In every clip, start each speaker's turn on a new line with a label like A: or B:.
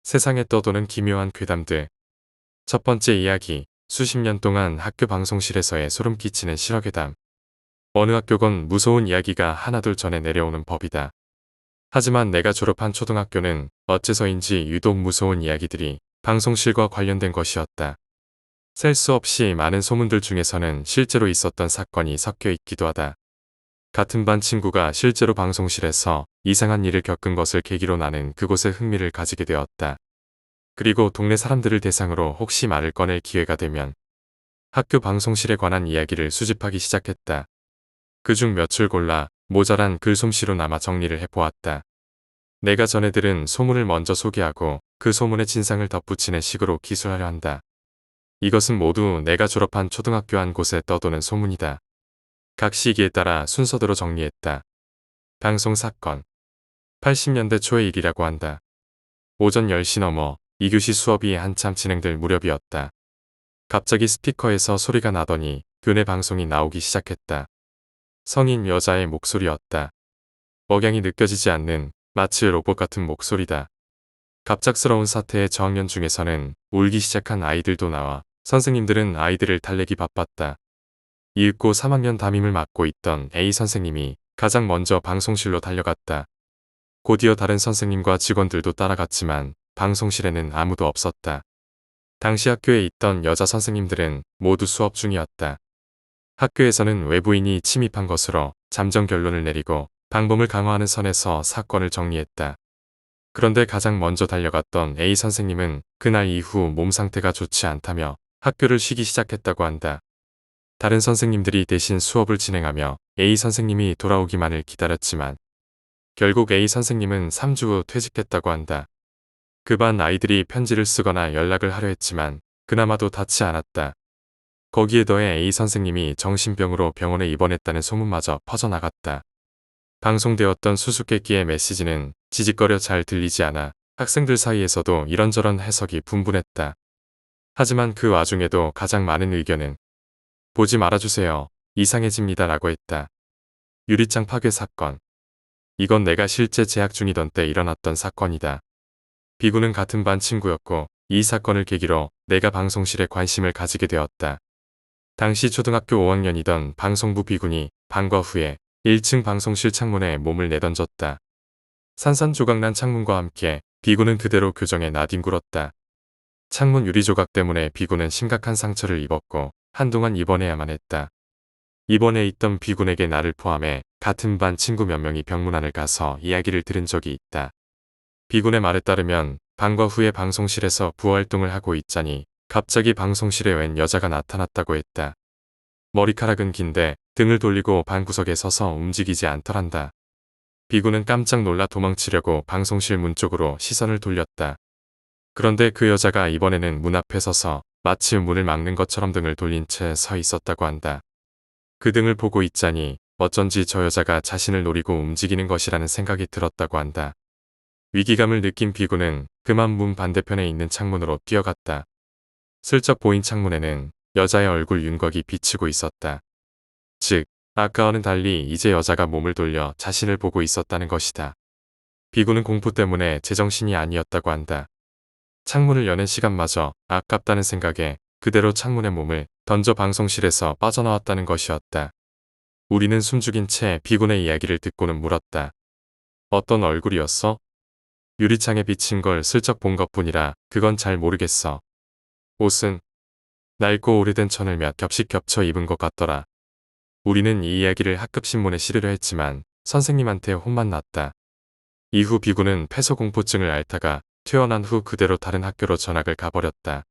A: 세상에 떠도는 기묘한 괴담들. 첫 번째 이야기. 수십 년 동안 학교 방송실에서의 소름 끼치는 실화괴담. 어느 학교건 무서운 이야기가 하나둘 전해 내려오는 법이다. 하지만 내가 졸업한 초등학교는 어째서인지 유독 무서운 이야기들이 방송실과 관련된 것이었다. 셀 수 없이 많은 소문들 중에서는 실제로 있었던 사건이 섞여 있기도 하다. 같은 반 친구가 실제로 방송실에서 이상한 일을 겪은 것을 계기로 나는 그곳에 흥미를 가지게 되었다. 그리고 동네 사람들을 대상으로 혹시 말을 꺼낼 기회가 되면 학교 방송실에 관한 이야기를 수집하기 시작했다. 그중 몇 줄 골라 모자란 글솜씨로 남아 정리를 해보았다. 내가 전해 들은 소문을 먼저 소개하고 그 소문의 진상을 덧붙이는 식으로 기술하려 한다. 이것은 모두 내가 졸업한 초등학교 한 곳에 떠도는 소문이다. 각 시기에 따라 순서대로 정리했다. 방송 사건. 80년대 초의 일이라고 한다. 오전 10시 넘어 2교시 수업이 한참 진행될 무렵이었다. 갑자기 스피커에서 소리가 나더니 교내 방송이 나오기 시작했다. 성인 여자의 목소리였다. 억양이 느껴지지 않는 마치 로봇 같은 목소리다. 갑작스러운 사태에 저학년 중에서는 울기 시작한 아이들도 나와 선생님들은 아이들을 달래기 바빴다. 이윽고 3학년 담임을 맡고 있던 A 선생님이 가장 먼저 방송실로 달려갔다. 곧이어 다른 선생님과 직원들도 따라갔지만 방송실에는 아무도 없었다. 당시 학교에 있던 여자 선생님들은 모두 수업 중이었다. 학교에서는 외부인이 침입한 것으로 잠정 결론을 내리고 방범을 강화하는 선에서 사건을 정리했다. 그런데 가장 먼저 달려갔던 A 선생님은 그날 이후 몸 상태가 좋지 않다며 학교를 쉬기 시작했다고 한다. 다른 선생님들이 대신 수업을 진행하며 A 선생님이 돌아오기만을 기다렸지만 결국 A 선생님은 3주 후 퇴직했다고 한다. 그 반 아이들이 편지를 쓰거나 연락을 하려 했지만 그나마도 닿지 않았다. 거기에 더해 A 선생님이 정신병으로 병원에 입원했다는 소문마저 퍼져나갔다. 방송되었던 수수께끼의 메시지는 지직거려 잘 들리지 않아 학생들 사이에서도 이런저런 해석이 분분했다. 하지만 그 와중에도 가장 많은 의견은 보지 말아주세요. 이상해집니다 라고 했다. 유리창 파괴 사건. 이건 내가 실제 재학 중이던 때 일어났던 사건이다. B군은 같은 반 친구였고 이 사건을 계기로 내가 방송실에 관심을 가지게 되었다. 당시 초등학교 5학년이던 방송부 B군이 방과 후에 1층 방송실 창문에 몸을 내던졌다. 산산조각난 창문과 함께 B군은 그대로 교정에 나뒹굴었다. 창문 유리 조각 때문에 B군은 심각한 상처를 입었고 한동안 입원해야만 했다. 입원해 있던 B군에게 나를 포함해 같은 반 친구 몇 명이 병문안을 가서 이야기를 들은 적이 있다. B군의 말에 따르면 방과 후에 방송실에서 부활동을 하고 있자니 갑자기 방송실에 웬 여자가 나타났다고 했다. 머리카락은 긴데 등을 돌리고 방구석에 서서 움직이지 않더란다. B군은 깜짝 놀라 도망치려고 방송실 문 쪽으로 시선을 돌렸다. 그런데 그 여자가 이번에는 문 앞에 서서 마치 문을 막는 것처럼 등을 돌린 채 서 있었다고 한다. 그 등을 보고 있자니 어쩐지 저 여자가 자신을 노리고 움직이는 것이라는 생각이 들었다고 한다. 위기감을 느낀 B군은 그만 문 반대편에 있는 창문으로 뛰어갔다. 슬쩍 보인 창문에는 여자의 얼굴 윤곽이 비치고 있었다. 즉, 아까와는 달리 이제 여자가 몸을 돌려 자신을 보고 있었다는 것이다. B군은 공포 때문에 제정신이 아니었다고 한다. 창문을 여는 시간마저 아깝다는 생각에 그대로 창문에 몸을 던져 방송실에서 빠져나왔다는 것이었다. 우리는 숨죽인 채 B군의 이야기를 듣고는 물었다. 어떤 얼굴이었어? 유리창에 비친 걸 슬쩍 본 것뿐이라 그건 잘 모르겠어. 옷은 낡고 오래된 천을 몇 겹씩 겹쳐 입은 것 같더라. 우리는 이 이야기를 학급신문에 실으려 했지만 선생님한테 혼만 났다. 이후 B군은 폐소공포증을 앓다가 퇴원한 후 그대로 다른 학교로 전학을 가버렸다.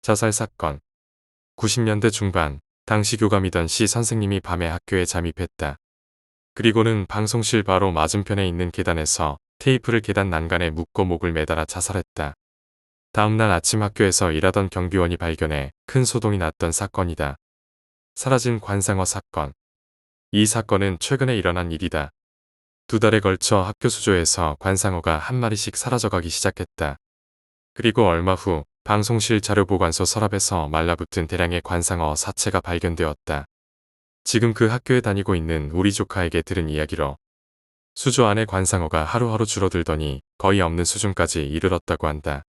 A: 자살 사건. 90년대 중반, 당시 교감이던 C 선생님이 밤에 학교에 잠입했다. 그리고는 방송실 바로 맞은편에 있는 계단에서 테이프를 계단 난간에 묶고 목을 매달아 자살했다. 다음날 아침 학교에서 일하던 경비원이 발견해 큰 소동이 났던 사건이다. 사라진 관상어 사건. 이 사건은 최근에 일어난 일이다. 2달에 걸쳐 학교 수조에서 관상어가 한 마리씩 사라져가기 시작했다. 그리고 얼마 후 방송실 자료보관소 서랍에서 말라붙은 대량의 관상어 사체가 발견되었다. 지금 그 학교에 다니고 있는 우리 조카에게 들은 이야기로 수조 안의 관상어가 하루하루 줄어들더니 거의 없는 수준까지 이르렀다고 한다.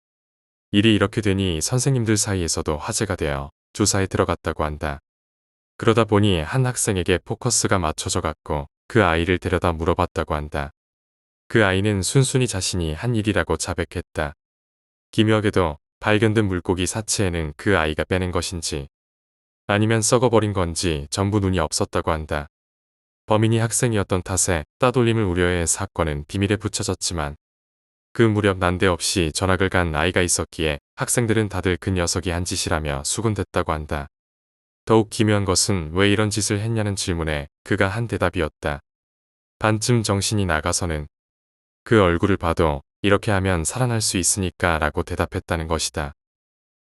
A: 일이 이렇게 되니 선생님들 사이에서도 화제가 되어 조사에 들어갔다고 한다. 그러다 보니 한 학생에게 포커스가 맞춰져 갔고 그 아이를 데려다 물어봤다고 한다. 그 아이는 순순히 자신이 한 일이라고 자백했다. 기묘하게도 발견된 물고기 사체에는 그 아이가 빼낸 것인지 아니면 썩어버린 건지 전부 눈이 없었다고 한다. 범인이 학생이었던 탓에 따돌림을 우려해 사건은 비밀에 붙여졌지만 그 무렵 난데없이 전학을 간 아이가 있었기에 학생들은 다들 그 녀석이 한 짓이라며 수군댔다고 한다. 더욱 기묘한 것은 왜 이런 짓을 했냐는 질문에 그가 한 대답이었다. 반쯤 정신이 나가서는 그 얼굴을 봐도 이렇게 하면 살아날 수 있으니까 라고 대답했다는 것이다.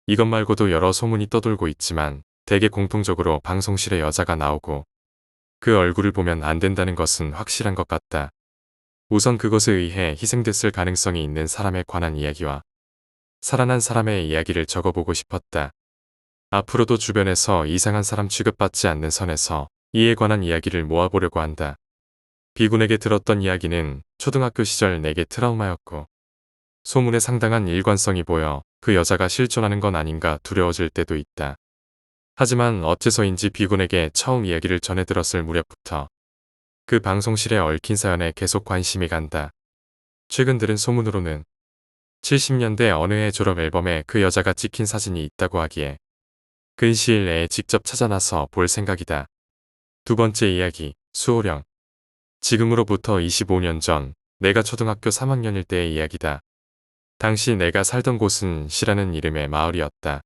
A: 이것 말고도 여러 소문이 떠돌고 있지만 대개 공통적으로 방송실에 여자가 나오고 그 얼굴을 보면 안 된다는 것은 확실한 것 같다. 우선 그것에 의해 희생됐을 가능성이 있는 사람에 관한 이야기와 살아난 사람의 이야기를 적어보고 싶었다. 앞으로도 주변에서 이상한 사람 취급받지 않는 선에서 이에 관한 이야기를 모아보려고 한다. 비군에게 들었던 이야기는 초등학교 시절 내게 트라우마였고 소문에 상당한 일관성이 보여 그 여자가 실존하는 건 아닌가 두려워질 때도 있다. 하지만 어째서인지 비군에게 처음 이야기를 전해 들었을 무렵부터 그 방송실에 얽힌 사연에 계속 관심이 간다. 최근 들은 소문으로는 70년대 어느 해 졸업 앨범에 그 여자가 찍힌 사진이 있다고 하기에 근시일 내에 직접 찾아나서 볼 생각이다. 두 번째 이야기, 수호령. 지금으로부터 25년 전 내가 초등학교 3학년일 때의 이야기다. 당시 내가 살던 곳은 시라는 이름의 마을이었다.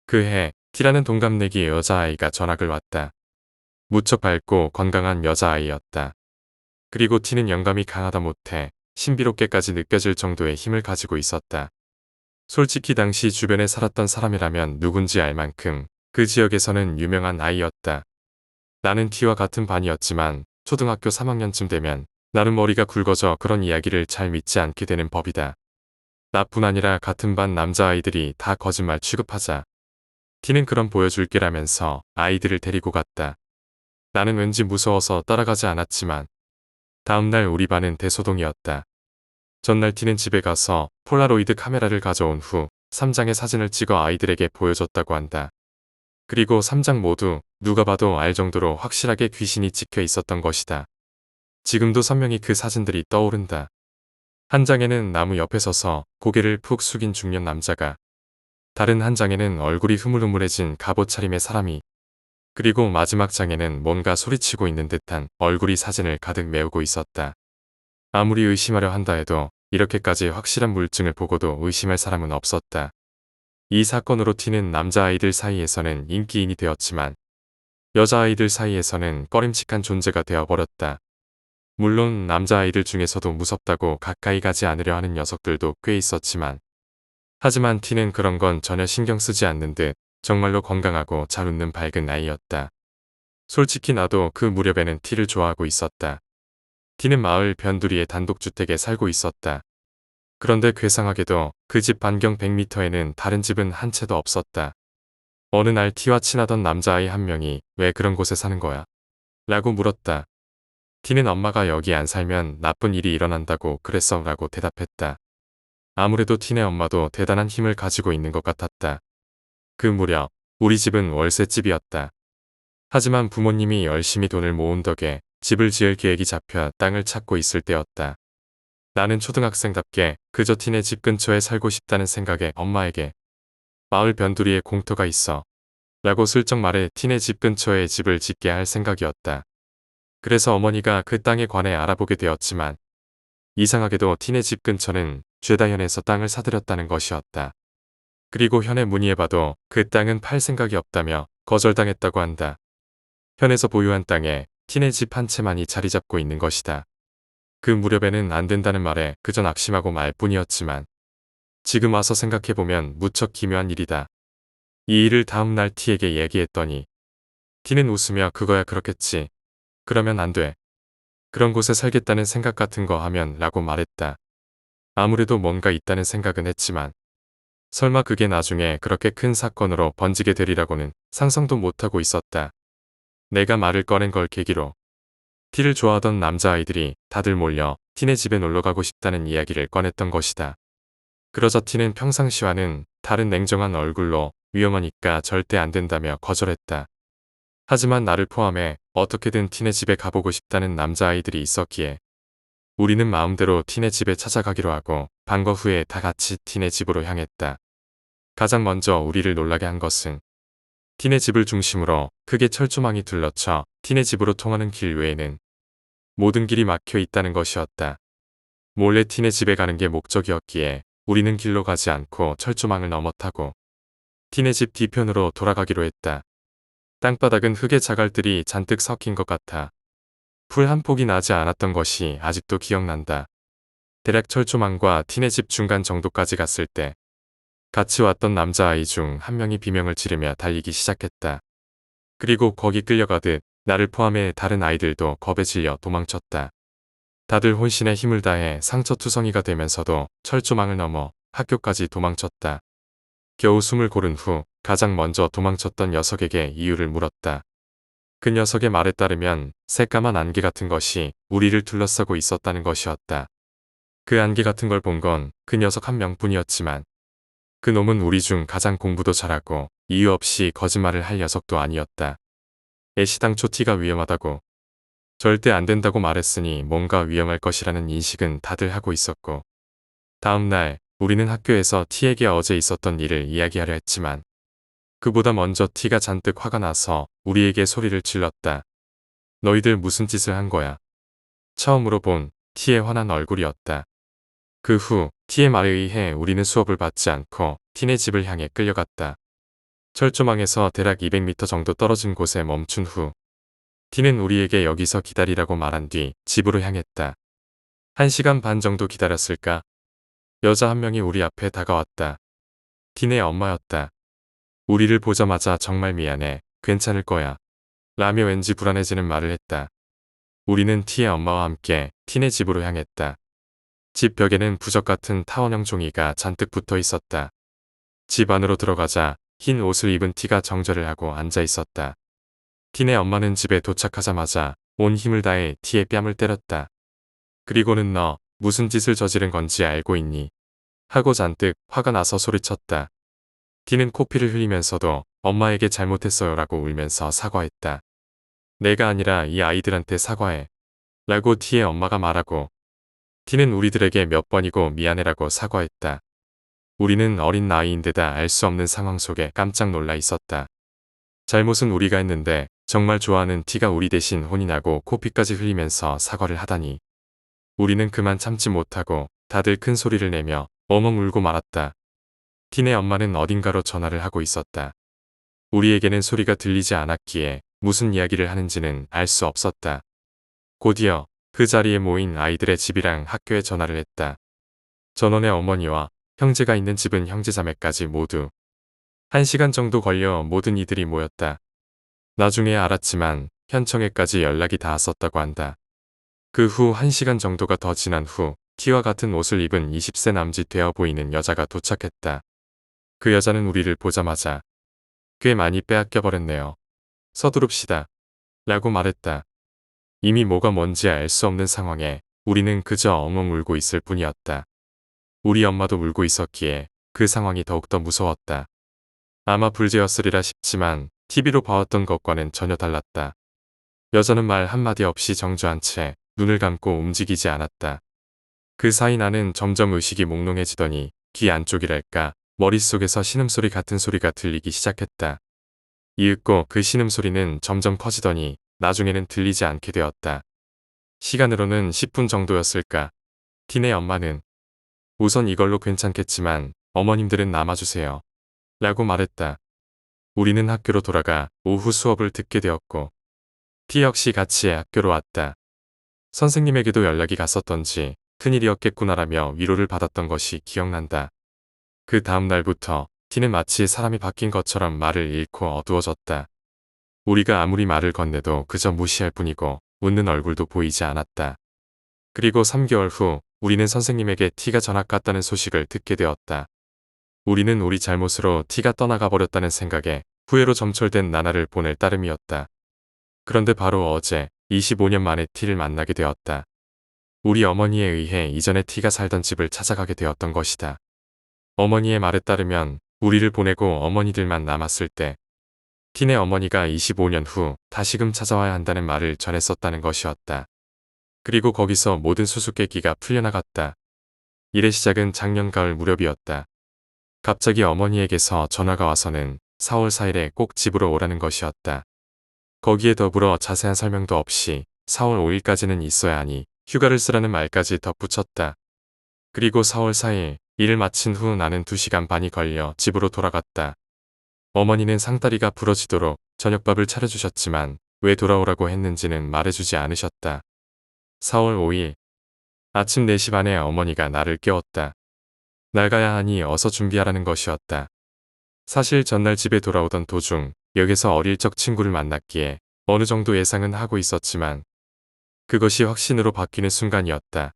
A: 그 해 T라는 동갑내기 여자아이가 전학을 왔다. 무척 밝고 건강한 여자아이였다. 그리고 T는 영감이 강하다 못해 신비롭게까지 느껴질 정도의 힘을 가지고 있었다. 솔직히 당시 주변에 살았던 사람이라면 누군지 알 만큼 그 지역에서는 유명한 아이였다. 나는 T와 같은 반이었지만 초등학교 3학년쯤 되면 나름 머리가 굵어져 그런 이야기를 잘 믿지 않게 되는 법이다. 나뿐 아니라 같은 반 남자아이들이 다 거짓말 취급하자 T는 그럼 보여줄게라면서 아이들을 데리고 갔다. 나는 왠지 무서워서 따라가지 않았지만 다음날 우리 반은 대소동이었다. 전날 T는 집에 가서 폴라로이드 카메라를 가져온 후 3장의 사진을 찍어 아이들에게 보여줬다고 한다. 그리고 3장 모두 누가 봐도 알 정도로 확실하게 귀신이 찍혀 있었던 것이다. 지금도 선명히 그 사진들이 떠오른다. 한 장에는 나무 옆에 서서 고개를 푹 숙인 중년 남자가, 다른 한 장에는 얼굴이 흐물흐물해진 갑옷 차림의 사람이, 그리고 마지막 장에는 뭔가 소리치고 있는 듯한 얼굴이 사진을 가득 메우고 있었다. 아무리 의심하려 한다 해도 이렇게까지 확실한 물증을 보고도 의심할 사람은 없었다. 이 사건으로 T는 남자아이들 사이에서는 인기인이 되었지만 여자아이들 사이에서는 꺼림칙한 존재가 되어버렸다. 물론 남자아이들 중에서도 무섭다고 가까이 가지 않으려 하는 녀석들도 꽤 있었지만 하지만 T는 그런 건 전혀 신경 쓰지 않는 듯 정말로 건강하고 잘 웃는 밝은 아이였다. 솔직히 나도 그 무렵에는 T를 좋아하고 있었다. T는 마을 변두리의 단독주택에 살고 있었다. 그런데 괴상하게도 그 집 반경 100m에는 다른 집은 한 채도 없었다. 어느 날 T와 친하던 남자아이 한 명이 왜 그런 곳에 사는 거야? 라고 물었다. T는 엄마가 여기 안 살면 나쁜 일이 일어난다고 그랬어 라고 대답했다. 아무래도 T네 엄마도 대단한 힘을 가지고 있는 것 같았다. 그 무렵 우리 집은 월세집이었다. 하지만 부모님이 열심히 돈을 모은 덕에 집을 지을 계획이 잡혀 땅을 찾고 있을 때였다. 나는 초등학생답게 그저 T네 집 근처에 살고 싶다는 생각에 엄마에게 마을 변두리에 공터가 있어 라고 슬쩍 말해 T네 집 근처에 집을 짓게 할 생각이었다. 그래서 어머니가 그 땅에 관해 알아보게 되었지만 이상하게도 T네 집 근처는 죄다 현에서 땅을 사들였다는 것이었다. 그리고 현에 문의해봐도 그 땅은 팔 생각이 없다며 거절당했다고 한다. 현에서 보유한 땅에 T네 집 한 채만이 자리 잡고 있는 것이다. 그 무렵에는 안 된다는 말에 그저 낙심하고 말 뿐이었지만 지금 와서 생각해보면 무척 기묘한 일이다. 이 일을 다음날 T에게 얘기했더니 T는 웃으며 그거야 그렇겠지. 그러면 안 돼. 그런 곳에 살겠다는 생각 같은 거 하면 라고 말했다. 아무래도 뭔가 있다는 생각은 했지만 설마 그게 나중에 그렇게 큰 사건으로 번지게 되리라고는 상상도 못하고 있었다. 내가 말을 꺼낸 걸 계기로 티를 좋아하던 남자아이들이 다들 몰려 티네 집에 놀러가고 싶다는 이야기를 꺼냈던 것이다. 그러자 티는 평상시와는 다른 냉정한 얼굴로 위험하니까 절대 안 된다며 거절했다. 하지만 나를 포함해 어떻게든 티네 집에 가보고 싶다는 남자아이들이 있었기에 우리는 마음대로 티네 집에 찾아가기로 하고 방과 후에 다 같이 티네 집으로 향했다. 가장 먼저 우리를 놀라게 한 것은 티네 집을 중심으로 크게 철조망이 둘러쳐 티네 집으로 통하는 길 외에는 모든 길이 막혀 있다는 것이었다. 몰래 티네 집에 가는 게 목적이었기에 우리는 길로 가지 않고 철조망을 넘어 타고 티네 집 뒤편으로 돌아가기로 했다. 땅바닥은 흙의 자갈들이 잔뜩 섞인 것 같아 풀 한 폭이 나지 않았던 것이 아직도 기억난다. 대략 철조망과 티네 집 중간 정도까지 갔을 때 같이 왔던 남자아이 중 한 명이 비명을 지르며 달리기 시작했다. 그리고 거기 끌려가듯 나를 포함해 다른 아이들도 겁에 질려 도망쳤다. 다들 혼신의 힘을 다해 상처투성이가 되면서도 철조망을 넘어 학교까지 도망쳤다. 겨우 숨을 고른 후 가장 먼저 도망쳤던 녀석에게 이유를 물었다. 그 녀석의 말에 따르면 새까만 안개 같은 것이 우리를 둘러싸고 있었다는 것이었다. 그 안개 같은 걸 본 건 그 녀석 한 명뿐이었지만 그 놈은 우리 중 가장 공부도 잘하고 이유 없이 거짓말을 할 녀석도 아니었다. 애시당초 티가 위험하다고 절대 안 된다고 말했으니 뭔가 위험할 것이라는 인식은 다들 하고 있었고 다음 날 우리는 학교에서 티에게 어제 있었던 일을 이야기하려 했지만 그보다 먼저 티가 잔뜩 화가 나서 우리에게 소리를 질렀다. 너희들 무슨 짓을 한 거야? 처음으로 본 티의 화난 얼굴이었다. 그 후 티의 말에 의해 우리는 수업을 받지 않고 티네 집을 향해 끌려갔다. 철조망에서 대략 200m 정도 떨어진 곳에 멈춘 후 티는 우리에게 여기서 기다리라고 말한 뒤 집으로 향했다. 1시간 반 정도 기다렸을까? 여자 한 명이 우리 앞에 다가왔다. 티네 엄마였다. 우리를 보자마자 정말 미안해, 괜찮을 거야 라며 왠지 불안해지는 말을 했다. 우리는 티의 엄마와 함께 티네 집으로 향했다. 집 벽에는 부적 같은 타원형 종이가 잔뜩 붙어 있었다. 집 안으로 들어가자 흰 옷을 입은 티가 정절을 하고 앉아 있었다. 티네 엄마는 집에 도착하자마자 온 힘을 다해 티의 뺨을 때렸다. 그리고는 너 무슨 짓을 저지른 건지 알고 있니? 하고 잔뜩 화가 나서 소리쳤다. 티는 코피를 흘리면서도 엄마에게 잘못했어요라고 울면서 사과했다. 내가 아니라 이 아이들한테 사과해 라고 티의 엄마가 말하고 티는 우리들에게 몇 번이고 미안해라고 사과했다. 우리는 어린 나이인데다 알 수 없는 상황 속에 깜짝 놀라 있었다. 잘못은 우리가 했는데 정말 좋아하는 티가 우리 대신 혼이 나고 코피까지 흘리면서 사과를 하다니. 우리는 그만 참지 못하고 다들 큰 소리를 내며 엉엉 울고 말았다. 티네 엄마는 어딘가로 전화를 하고 있었다. 우리에게는 소리가 들리지 않았기에 무슨 이야기를 하는지는 알 수 없었다. 곧이어 그 자리에 모인 아이들의 집이랑 학교에 전화를 했다. 전원의 어머니와 형제가 있는 집은 형제자매까지 모두 1시간 정도 걸려 모든 이들이 모였다. 나중에 알았지만 현청에까지 연락이 닿았었다고 한다. 그 후 1시간 정도가 더 지난 후 티와 같은 옷을 입은 20세 남짓 되어 보이는 여자가 도착했다. 그 여자는 우리를 보자마자 꽤 많이 빼앗겨 버렸네요. 서두릅시다. 라고 말했다. 이미 뭐가 뭔지 알 수 없는 상황에 우리는 그저 엉엉 울고 있을 뿐이었다. 우리 엄마도 울고 있었기에 그 상황이 더욱더 무서웠다. 아마 불제였으리라 싶지만 TV로 봐왔던 것과는 전혀 달랐다. 여자는 말 한마디 없이 정주한 채 눈을 감고 움직이지 않았다. 그 사이 나는 점점 의식이 몽롱해지더니 귀 안쪽이랄까 머릿속에서 신음소리 같은 소리가 들리기 시작했다. 이윽고 그 신음소리는 점점 커지더니 나중에는 들리지 않게 되었다. 시간으로는 10분 정도였을까. 티네 엄마는 우선 이걸로 괜찮겠지만 어머님들은 남아주세요. 라고 말했다. 우리는 학교로 돌아가 오후 수업을 듣게 되었고 티 역시 같이 학교로 왔다. 선생님에게도 연락이 갔었던지 큰일이었겠구나라며 위로를 받았던 것이 기억난다. 그 다음 날부터 티는 마치 사람이 바뀐 것처럼 말을 잃고 어두워졌다. 우리가 아무리 말을 건네도 그저 무시할 뿐이고 웃는 얼굴도 보이지 않았다. 그리고 3개월 후 우리는 선생님에게 티가 전학 갔다는 소식을 듣게 되었다. 우리는 우리 잘못으로 티가 떠나가 버렸다는 생각에 후회로 점철된 나날을 보낼 따름이었다. 그런데 바로 어제 25년 만에 T를 만나게 되었다. 우리 어머니에 의해 이전에 T가 살던 집을 찾아가게 되었던 것이다. 어머니의 말에 따르면 우리를 보내고 어머니들만 남았을 때 T네 어머니가 25년 후 다시금 찾아와야 한다는 말을 전했었다는 것이었다. 그리고 거기서 모든 수수께끼가 풀려나갔다. 일의 시작은 작년 가을 무렵이었다. 갑자기 어머니에게서 전화가 와서는 4월 4일에 꼭 집으로 오라는 것이었다. 거기에 더불어 자세한 설명도 없이 4월 5일까지는 있어야 하니 휴가를 쓰라는 말까지 덧붙였다. 그리고 4월 4일 일을 마친 후 나는 2시간 반이 걸려 집으로 돌아갔다. 어머니는 상다리가 부러지도록 저녁밥을 차려주셨지만 왜 돌아오라고 했는지는 말해주지 않으셨다. 4월 5일 아침 4시 반에 어머니가 나를 깨웠다. 나가야 하니 어서 준비하라는 것이었다. 사실 전날 집에 돌아오던 도중 역에서 어릴 적 친구를 만났기에 어느 정도 예상은 하고 있었지만 그것이 확신으로 바뀌는 순간이었다.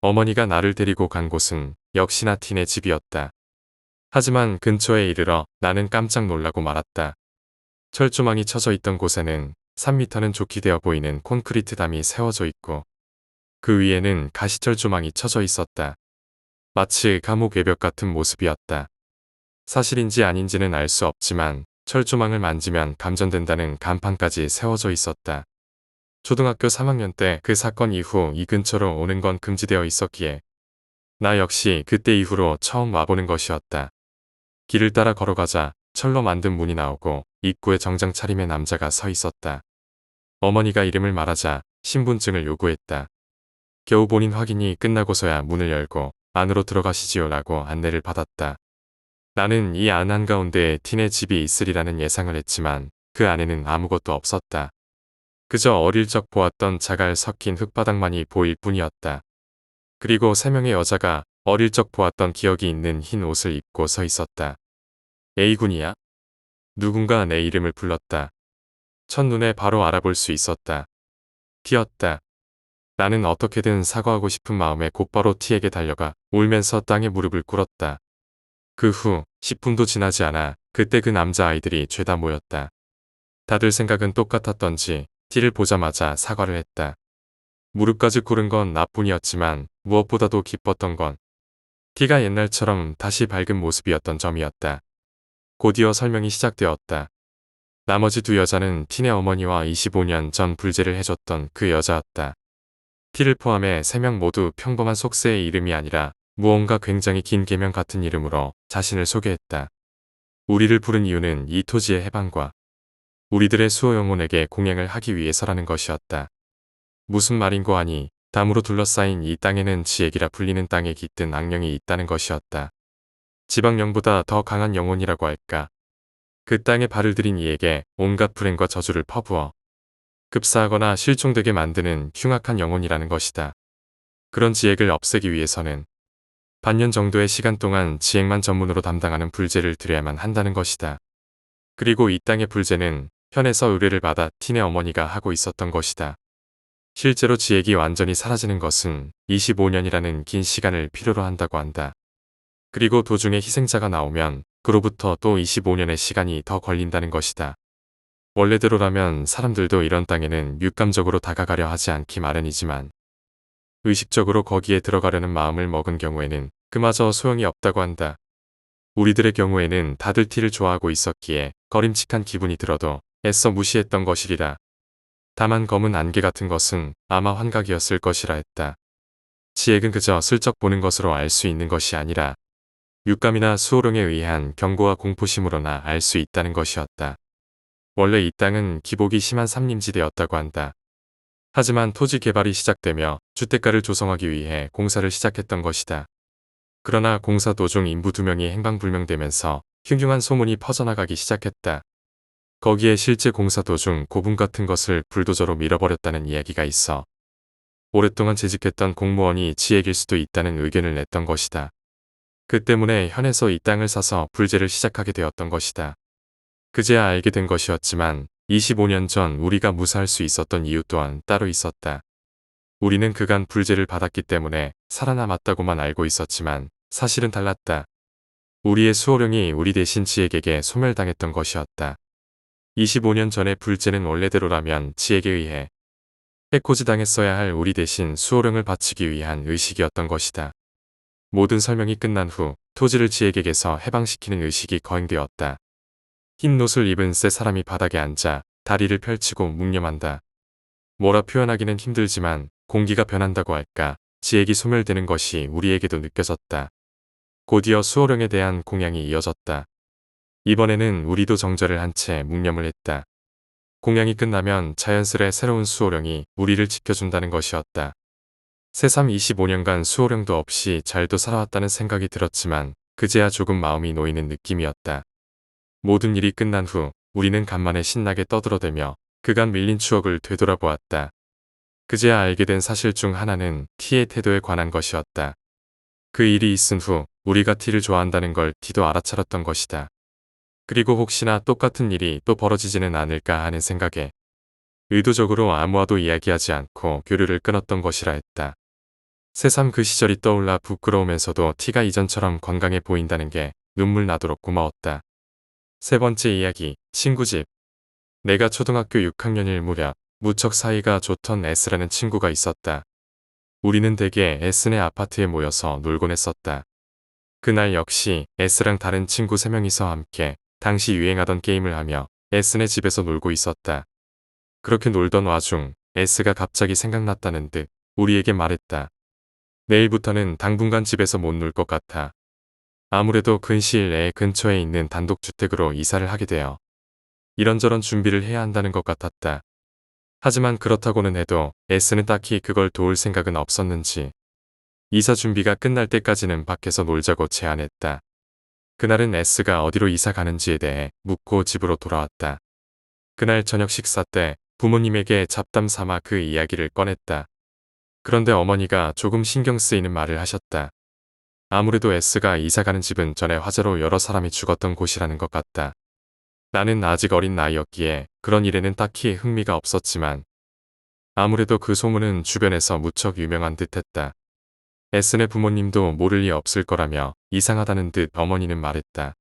A: 어머니가 나를 데리고 간 곳은 역시나 T네 집이었다. 하지만 근처에 이르러 나는 깜짝 놀라고 말았다. 철조망이 쳐져 있던 곳에는 3m는 좋게 되어 보이는 콘크리트 담이 세워져 있고 그 위에는 가시철 조망이 쳐져 있었다. 마치 감옥 외벽 같은 모습이었다. 사실인지 아닌지는 알 수 없지만 철조망을 만지면 감전된다는 간판까지 세워져 있었다. 초등학교 3학년 때 그 사건 이후 이 근처로 오는 건 금지되어 있었기에 나 역시 그때 이후로 처음 와보는 것이었다. 길을 따라 걸어가자 철로 만든 문이 나오고 입구에 정장 차림의 남자가 서 있었다. 어머니가 이름을 말하자 신분증을 요구했다. 겨우 본인 확인이 끝나고서야 문을 열고 안으로 들어가시지요 라고 안내를 받았다. 나는 이 안 한가운데에 T네 집이 있으리라는 예상을 했지만 그 안에는 아무것도 없었다. 그저 어릴 적 보았던 자갈 섞인 흙바닥만이 보일 뿐이었다. 그리고 3명의 여자가 어릴 적 보았던 기억이 있는 흰 옷을 입고 서 있었다. A군이야? 누군가 내 이름을 불렀다. 첫눈에 바로 알아볼 수 있었다. T였다. 나는 어떻게든 사과하고 싶은 마음에 곧바로 T에게 달려가 울면서 땅에 무릎을 꿇었다. 그 후 10분도 지나지 않아 그때 그 남자아이들이 죄다 모였다. 다들 생각은 똑같았던지 T를 보자마자 사과를 했다. 무릎까지 꿇은 건 나뿐이었지만 무엇보다도 기뻤던 건 T가 옛날처럼 다시 밝은 모습이었던 점이었다. 곧이어 설명이 시작되었다. 나머지 2 여자는 T네 어머니와 25년 전 불제를 해줬던 그 여자였다. T를 포함해 3명 모두 평범한 속세의 이름이 아니라 무언가 굉장히 긴 계명 같은 이름으로 자신을 소개했다. 우리를 부른 이유는 이 토지의 해방과 우리들의 수호 영혼에게 공양을 하기 위해서라는 것이었다. 무슨 말인고 하니 담으로 둘러싸인 이 땅에는 지액이라 불리는 땅에 깃든 악령이 있다는 것이었다. 지방령보다 더 강한 영혼이라고 할까. 그 땅에 발을 들인 이에게 온갖 불행과 저주를 퍼부어 급사하거나 실종되게 만드는 흉악한 영혼이라는 것이다. 그런 지액을 없애기 위해서는 반년 정도의 시간 동안 지액만 전문으로 담당하는 불제를 들여야만 한다는 것이다. 그리고 이 땅의 불제는 현에서 의뢰를 받아 T네 어머니가 하고 있었던 것이다. 실제로 지액이 완전히 사라지는 것은 25년이라는 긴 시간을 필요로 한다고 한다. 그리고 도중에 희생자가 나오면 그로부터 또 25년의 시간이 더 걸린다는 것이다. 원래대로라면 사람들도 이런 땅에는 육감적으로 다가가려 하지 않기 마련이지만 의식적으로 거기에 들어가려는 마음을 먹은 경우에는 그마저 소용이 없다고 한다. 우리들의 경우에는 다들 T를 좋아하고 있었기에 거림칙한 기분이 들어도 애써 무시했던 것이리라. 다만 검은 안개 같은 것은 아마 환각이었을 것이라 했다. 지액은 그저 슬쩍 보는 것으로 알 수 있는 것이 아니라 육감이나 수호령에 의한 경고와 공포심으로나 알 수 있다는 것이었다. 원래 이 땅은 기복이 심한 삼림지대였다고 한다. 하지만 토지 개발이 시작되며 주택가를 조성하기 위해 공사를 시작했던 것이다. 그러나 공사 도중 인부 2명이 행방불명되면서 흉흉한 소문이 퍼져나가기 시작했다. 거기에 실제 공사 도중 고분 같은 것을 불도저로 밀어버렸다는 이야기가 있어 오랫동안 재직했던 공무원이 지액일 수도 있다는 의견을 냈던 것이다. 그 때문에 현에서 이 땅을 사서 불제를 시작하게 되었던 것이다. 그제야 알게 된 것이었지만 25년 전 우리가 무사할 수 있었던 이유 또한 따로 있었다. 우리는 그간 불제를 받았기 때문에 살아남았다고만 알고 있었지만 사실은 달랐다. 우리의 수호령이 우리 대신 지액에게 소멸당했던 것이었다. 25년 전의 불제는 원래대로라면 지액에 의해 해코지당했어야 할 우리 대신 수호령을 바치기 위한 의식이었던 것이다. 모든 설명이 끝난 후 토지를 지에게서 해방시키는 의식이 거행되었다. 흰 옷을 입은 세 사람이 바닥에 앉아 다리를 펼치고 묵념한다. 뭐라 표현하기는 힘들지만 공기가 변한다고 할까, 지액이 소멸되는 것이 우리에게도 느껴졌다. 곧이어 수호령에 대한 공양이 이어졌다. 이번에는 우리도 정절을 한 채 묵념을 했다. 공양이 끝나면 자연스레 새로운 수호령이 우리를 지켜준다는 것이었다. 새삼 25년간 수호령도 없이 잘도 살아왔다는 생각이 들었지만 그제야 조금 마음이 놓이는 느낌이었다. 모든 일이 끝난 후 우리는 간만에 신나게 떠들어대며 그간 밀린 추억을 되돌아보았다. 그제야 알게 된 사실 중 하나는 T의 태도에 관한 것이었다. 그 일이 있은 후 우리가 T를 좋아한다는 걸 T도 알아차렸던 것이다. 그리고 혹시나 똑같은 일이 또 벌어지지는 않을까 하는 생각에 의도적으로 아무와도 이야기하지 않고 교류를 끊었던 것이라 했다. 새삼 그 시절이 떠올라 부끄러우면서도 T가 이전처럼 건강해 보인다는 게 눈물 나도록 고마웠다. 세 번째 이야기, 친구 집. 내가 초등학교 6학년일 무렵 무척 사이가 좋던 S라는 친구가 있었다. 우리는 대개 S네 아파트에 모여서 놀곤 했었다. 그날 역시 S랑 다른 친구 3명이서 함께 당시 유행하던 게임을 하며 S네 집에서 놀고 있었다. 그렇게 놀던 와중 S가 갑자기 생각났다는 듯 우리에게 말했다. 내일부터는 당분간 집에서 못 놀 것 같아. 아무래도 근시일 내에 근처에 있는 단독주택으로 이사를 하게 되어 이런저런 준비를 해야 한다는 것 같았다. 하지만 그렇다고는 해도 S는 딱히 그걸 도울 생각은 없었는지 이사 준비가 끝날 때까지는 밖에서 놀자고 제안했다. 그날은 S가 어디로 이사 가는지에 대해 묻고 집으로 돌아왔다. 그날 저녁 식사 때 부모님에게 잡담 삼아 그 이야기를 꺼냈다. 그런데 어머니가 조금 신경 쓰이는 말을 하셨다. 아무래도 S가 이사 가는 집은 전에 화재로 여러 사람이 죽었던 곳이라는 것 같다. 나는 아직 어린 나이였기에 그런 일에는 딱히 흥미가 없었지만 아무래도 그 소문은 주변에서 무척 유명한 듯했다. S네 부모님도 모를 리 없을 거라며 이상하다는 듯 어머니는 말했다.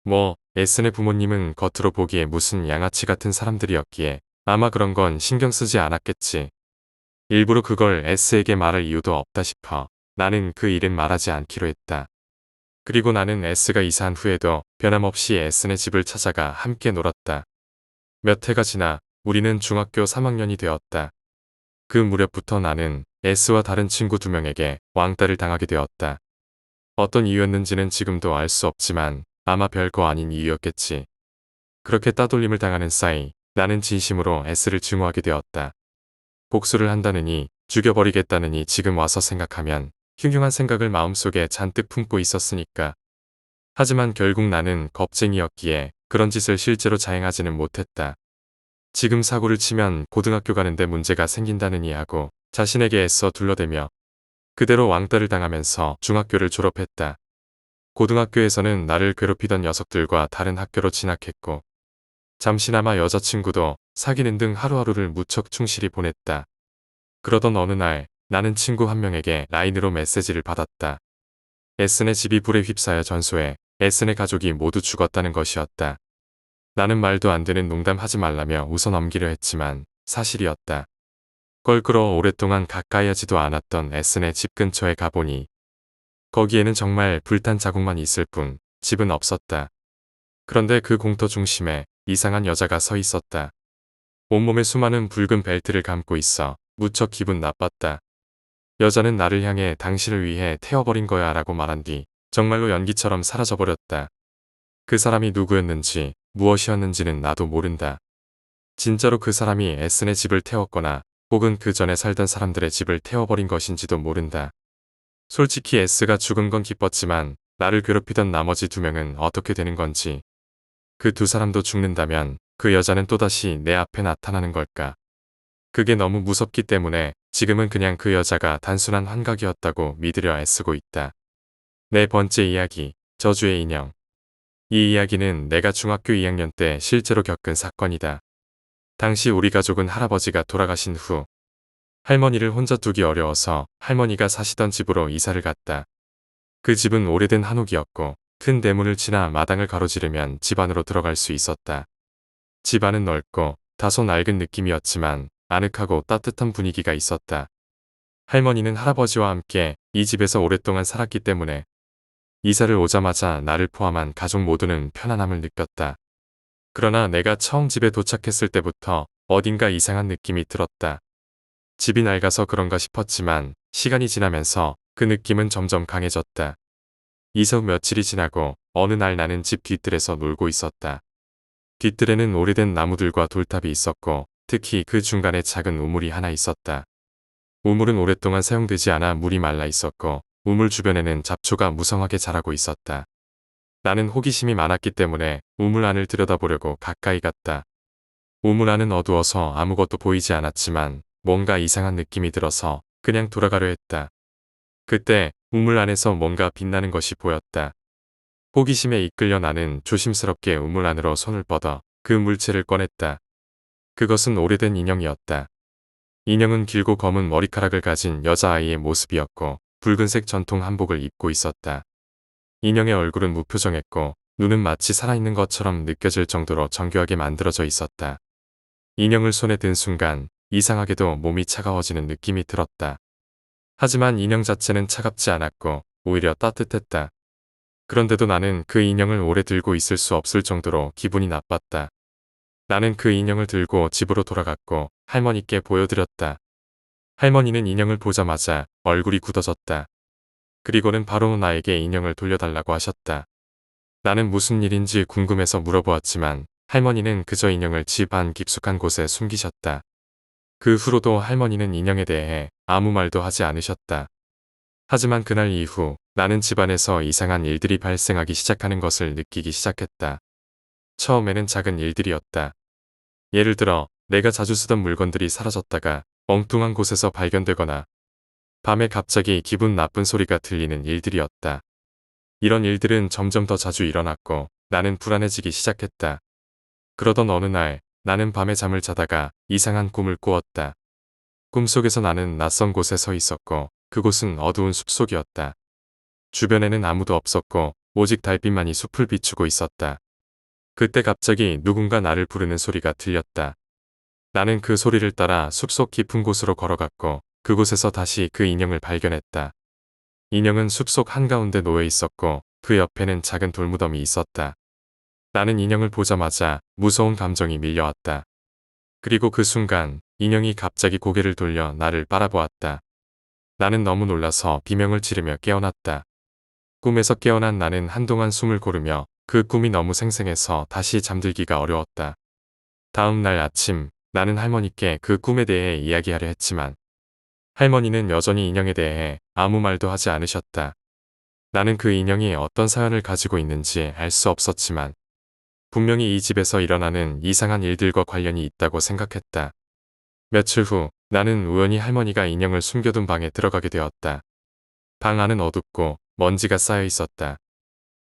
A: 뭐 S네 부모님은 겉으로 보기에 무슨 양아치 같은 사람들이었기에 아마 그런 건 신경 쓰지 않았겠지. 일부러 그걸 S에게 말할 이유도 없다 싶어 나는 그 일은 말하지 않기로 했다. 그리고 나는 S가 이사한 후에도 변함없이 S네 집을 찾아가 함께 놀았다. 몇 해가 지나 우리는 중학교 3학년이 되었다. 그 무렵부터 나는 S와 다른 친구 2명에게 왕따를 당하게 되었다. 어떤 이유였는지는 지금도 알 수 없지만 아마 별거 아닌 이유였겠지. 그렇게 따돌림을 당하는 사이 나는 진심으로 S를 증오하게 되었다. 복수를 한다느니 죽여버리겠다느니 지금 와서 생각하면 흉흉한 생각을 마음속에 잔뜩 품고 있었으니까. 하지만 결국 나는 겁쟁이였기에 그런 짓을 실제로 자행하지는 못했다. 지금 사고를 치면 고등학교 가는데 문제가 생긴다느니 하고 자신에게 애써 둘러대며 그대로 왕따를 당하면서 중학교를 졸업했다. 고등학교에서는 나를 괴롭히던 녀석들과 다른 학교로 진학했고 잠시나마 여자친구도 사귀는 등 하루하루를 무척 충실히 보냈다. 그러던 어느 날 나는 친구 한 명에게 라인으로 메시지를 받았다. S네 집이 불에 휩싸여 전소해 S네 가족이 모두 죽었다는 것이었다. 나는 말도 안 되는 농담하지 말라며 웃어 넘기려 했지만 사실이었다. 껄끄러 오랫동안 가까이 하지도 않았던 S네 집 근처에 가보니 거기에는 정말 불탄 자국만 있을 뿐 집은 없었다. 그런데 그 공터 중심에 이상한 여자가 서 있었다. 온몸에 수많은 붉은 벨트를 감고 있어 무척 기분 나빴다. 여자는 나를 향해 당신을 위해 태워버린 거야 라고 말한 뒤 정말로 연기처럼 사라져버렸다. 그 사람이 누구였는지 무엇이었는지는 나도 모른다. 진짜로 그 사람이 S네 집을 태웠거나 혹은 그 전에 살던 사람들의 집을 태워버린 것인지도 모른다. 솔직히 S가 죽은 건 기뻤지만 나를 괴롭히던 나머지 2명은 어떻게 되는 건지. 그 2사람도 죽는다면 그 여자는 또다시 내 앞에 나타나는 걸까. 그게 너무 무섭기 때문에 지금은 그냥 그 여자가 단순한 환각이었다고 믿으려 애쓰고 있다. 네 번째 이야기, 저주의 인형. 이 이야기는 내가 중학교 2학년 때 실제로 겪은 사건이다. 당시 우리 가족은 할아버지가 돌아가신 후 할머니를 혼자 두기 어려워서 할머니가 사시던 집으로 이사를 갔다. 그 집은 오래된 한옥이었고 큰 대문을 지나 마당을 가로지르면 집 안으로 들어갈 수 있었다. 집 안은 넓고 다소 낡은 느낌이었지만 아늑하고 따뜻한 분위기가 있었다. 할머니는 할아버지와 함께 이 집에서 오랫동안 살았기 때문에 이사를 오자마자 나를 포함한 가족 모두는 편안함을 느꼈다. 그러나 내가 처음 집에 도착했을 때부터 어딘가 이상한 느낌이 들었다. 집이 낡아서 그런가 싶었지만 시간이 지나면서 그 느낌은 점점 강해졌다. 이사 후 며칠이 지나고 어느 날 나는 집 뒤뜰에서 놀고 있었다. 뒤뜰에는 오래된 나무들과 돌탑이 있었고 특히 그 중간에 작은 우물이 하나 있었다. 우물은 오랫동안 사용되지 않아 물이 말라 있었고 우물 주변에는 잡초가 무성하게 자라고 있었다. 나는 호기심이 많았기 때문에 우물 안을 들여다보려고 가까이 갔다. 우물 안은 어두워서 아무것도 보이지 않았지만 뭔가 이상한 느낌이 들어서 그냥 돌아가려 했다. 그때 우물 안에서 뭔가 빛나는 것이 보였다. 호기심에 이끌려 나는 조심스럽게 우물 안으로 손을 뻗어 그 물체를 꺼냈다. 그것은 오래된 인형이었다. 인형은 길고 검은 머리카락을 가진 여자아이의 모습이었고 붉은색 전통 한복을 입고 있었다. 인형의 얼굴은 무표정했고 눈은 마치 살아있는 것처럼 느껴질 정도로 정교하게 만들어져 있었다. 인형을 손에 든 순간 이상하게도 몸이 차가워지는 느낌이 들었다. 하지만 인형 자체는 차갑지 않았고 오히려 따뜻했다. 그런데도 나는 그 인형을 오래 들고 있을 수 없을 정도로 기분이 나빴다. 나는 그 인형을 들고 집으로 돌아갔고 할머니께 보여드렸다. 할머니는 인형을 보자마자 얼굴이 굳어졌다. 그리고는 바로 나에게 인형을 돌려달라고 하셨다. 나는 무슨 일인지 궁금해서 물어보았지만 할머니는 그저 인형을 집 안 깊숙한 곳에 숨기셨다. 그 후로도 할머니는 인형에 대해 아무 말도 하지 않으셨다. 하지만 그날 이후 나는 집안에서 이상한 일들이 발생하기 시작하는 것을 느끼기 시작했다. 처음에는 작은 일들이었다. 예를 들어 내가 자주 쓰던 물건들이 사라졌다가 엉뚱한 곳에서 발견되거나 밤에 갑자기 기분 나쁜 소리가 들리는 일들이었다. 이런 일들은 점점 더 자주 일어났고 나는 불안해지기 시작했다. 그러던 어느 날 나는 밤에 잠을 자다가 이상한 꿈을 꾸었다. 꿈속에서 나는 낯선 곳에 서 있었고 그곳은 어두운 숲속이었다. 주변에는 아무도 없었고 오직 달빛만이 숲을 비추고 있었다. 그때 갑자기 누군가 나를 부르는 소리가 들렸다. 나는 그 소리를 따라 숲속 깊은 곳으로 걸어갔고 그곳에서 다시 그 인형을 발견했다. 인형은 숲속 한가운데 놓여 있었고 그 옆에는 작은 돌무덤이 있었다. 나는 인형을 보자마자 무서운 감정이 밀려왔다. 그리고 그 순간 인형이 갑자기 고개를 돌려 나를 바라보았다. 나는 너무 놀라서 비명을 지르며 깨어났다. 꿈에서 깨어난 나는 한동안 숨을 고르며 그 꿈이 너무 생생해서 다시 잠들기가 어려웠다. 다음 날 아침 나는 할머니께 그 꿈에 대해 이야기하려 했지만 할머니는 여전히 인형에 대해 아무 말도 하지 않으셨다. 나는 그 인형이 어떤 사연을 가지고 있는지 알 수 없었지만 분명히 이 집에서 일어나는 이상한 일들과 관련이 있다고 생각했다. 며칠 후 나는 우연히 할머니가 인형을 숨겨둔 방에 들어가게 되었다. 방 안은 어둡고 먼지가 쌓여 있었다.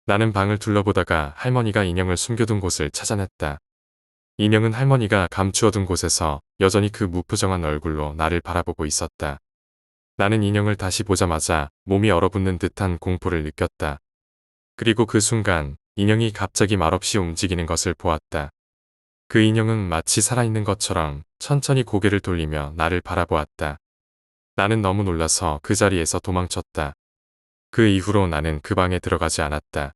A: 나는 방을 둘러보다가 할머니가 인형을 숨겨둔 곳을 찾아냈다. 인형은 할머니가 감추어둔 곳에서 여전히 그 무표정한 얼굴로 나를 바라보고 있었다. 나는 인형을 다시 보자마자 몸이 얼어붙는 듯한 공포를 느꼈다. 그리고 그 순간 인형이 갑자기 말없이 움직이는 것을 보았다. 그 인형은 마치 살아있는 것처럼 천천히 고개를 돌리며 나를 바라보았다. 나는 너무 놀라서 그 자리에서 도망쳤다. 그 이후로 나는 그 방에 들어가지 않았다.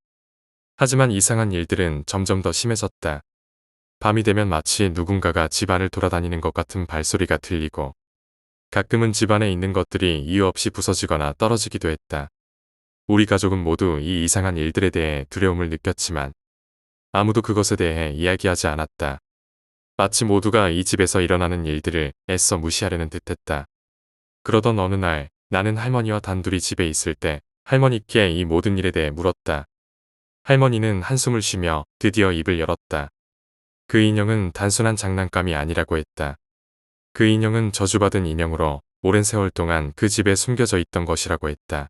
A: 하지만 이상한 일들은 점점 더 심해졌다. 밤이 되면 마치 누군가가 집안을 돌아다니는 것 같은 발소리가 들리고 가끔은 집안에 있는 것들이 이유 없이 부서지거나 떨어지기도 했다. 우리 가족은 모두 이 이상한 일들에 대해 두려움을 느꼈지만 아무도 그것에 대해 이야기하지 않았다. 마치 모두가 이 집에서 일어나는 일들을 애써 무시하려는 듯했다. 그러던 어느 날 나는 할머니와 단둘이 집에 있을 때 할머니께 이 모든 일에 대해 물었다. 할머니는 한숨을 쉬며 드디어 입을 열었다. 그 인형은 단순한 장난감이 아니라고 했다. 그 인형은 저주받은 인형으로 오랜 세월 동안 그 집에 숨겨져 있던 것이라고 했다.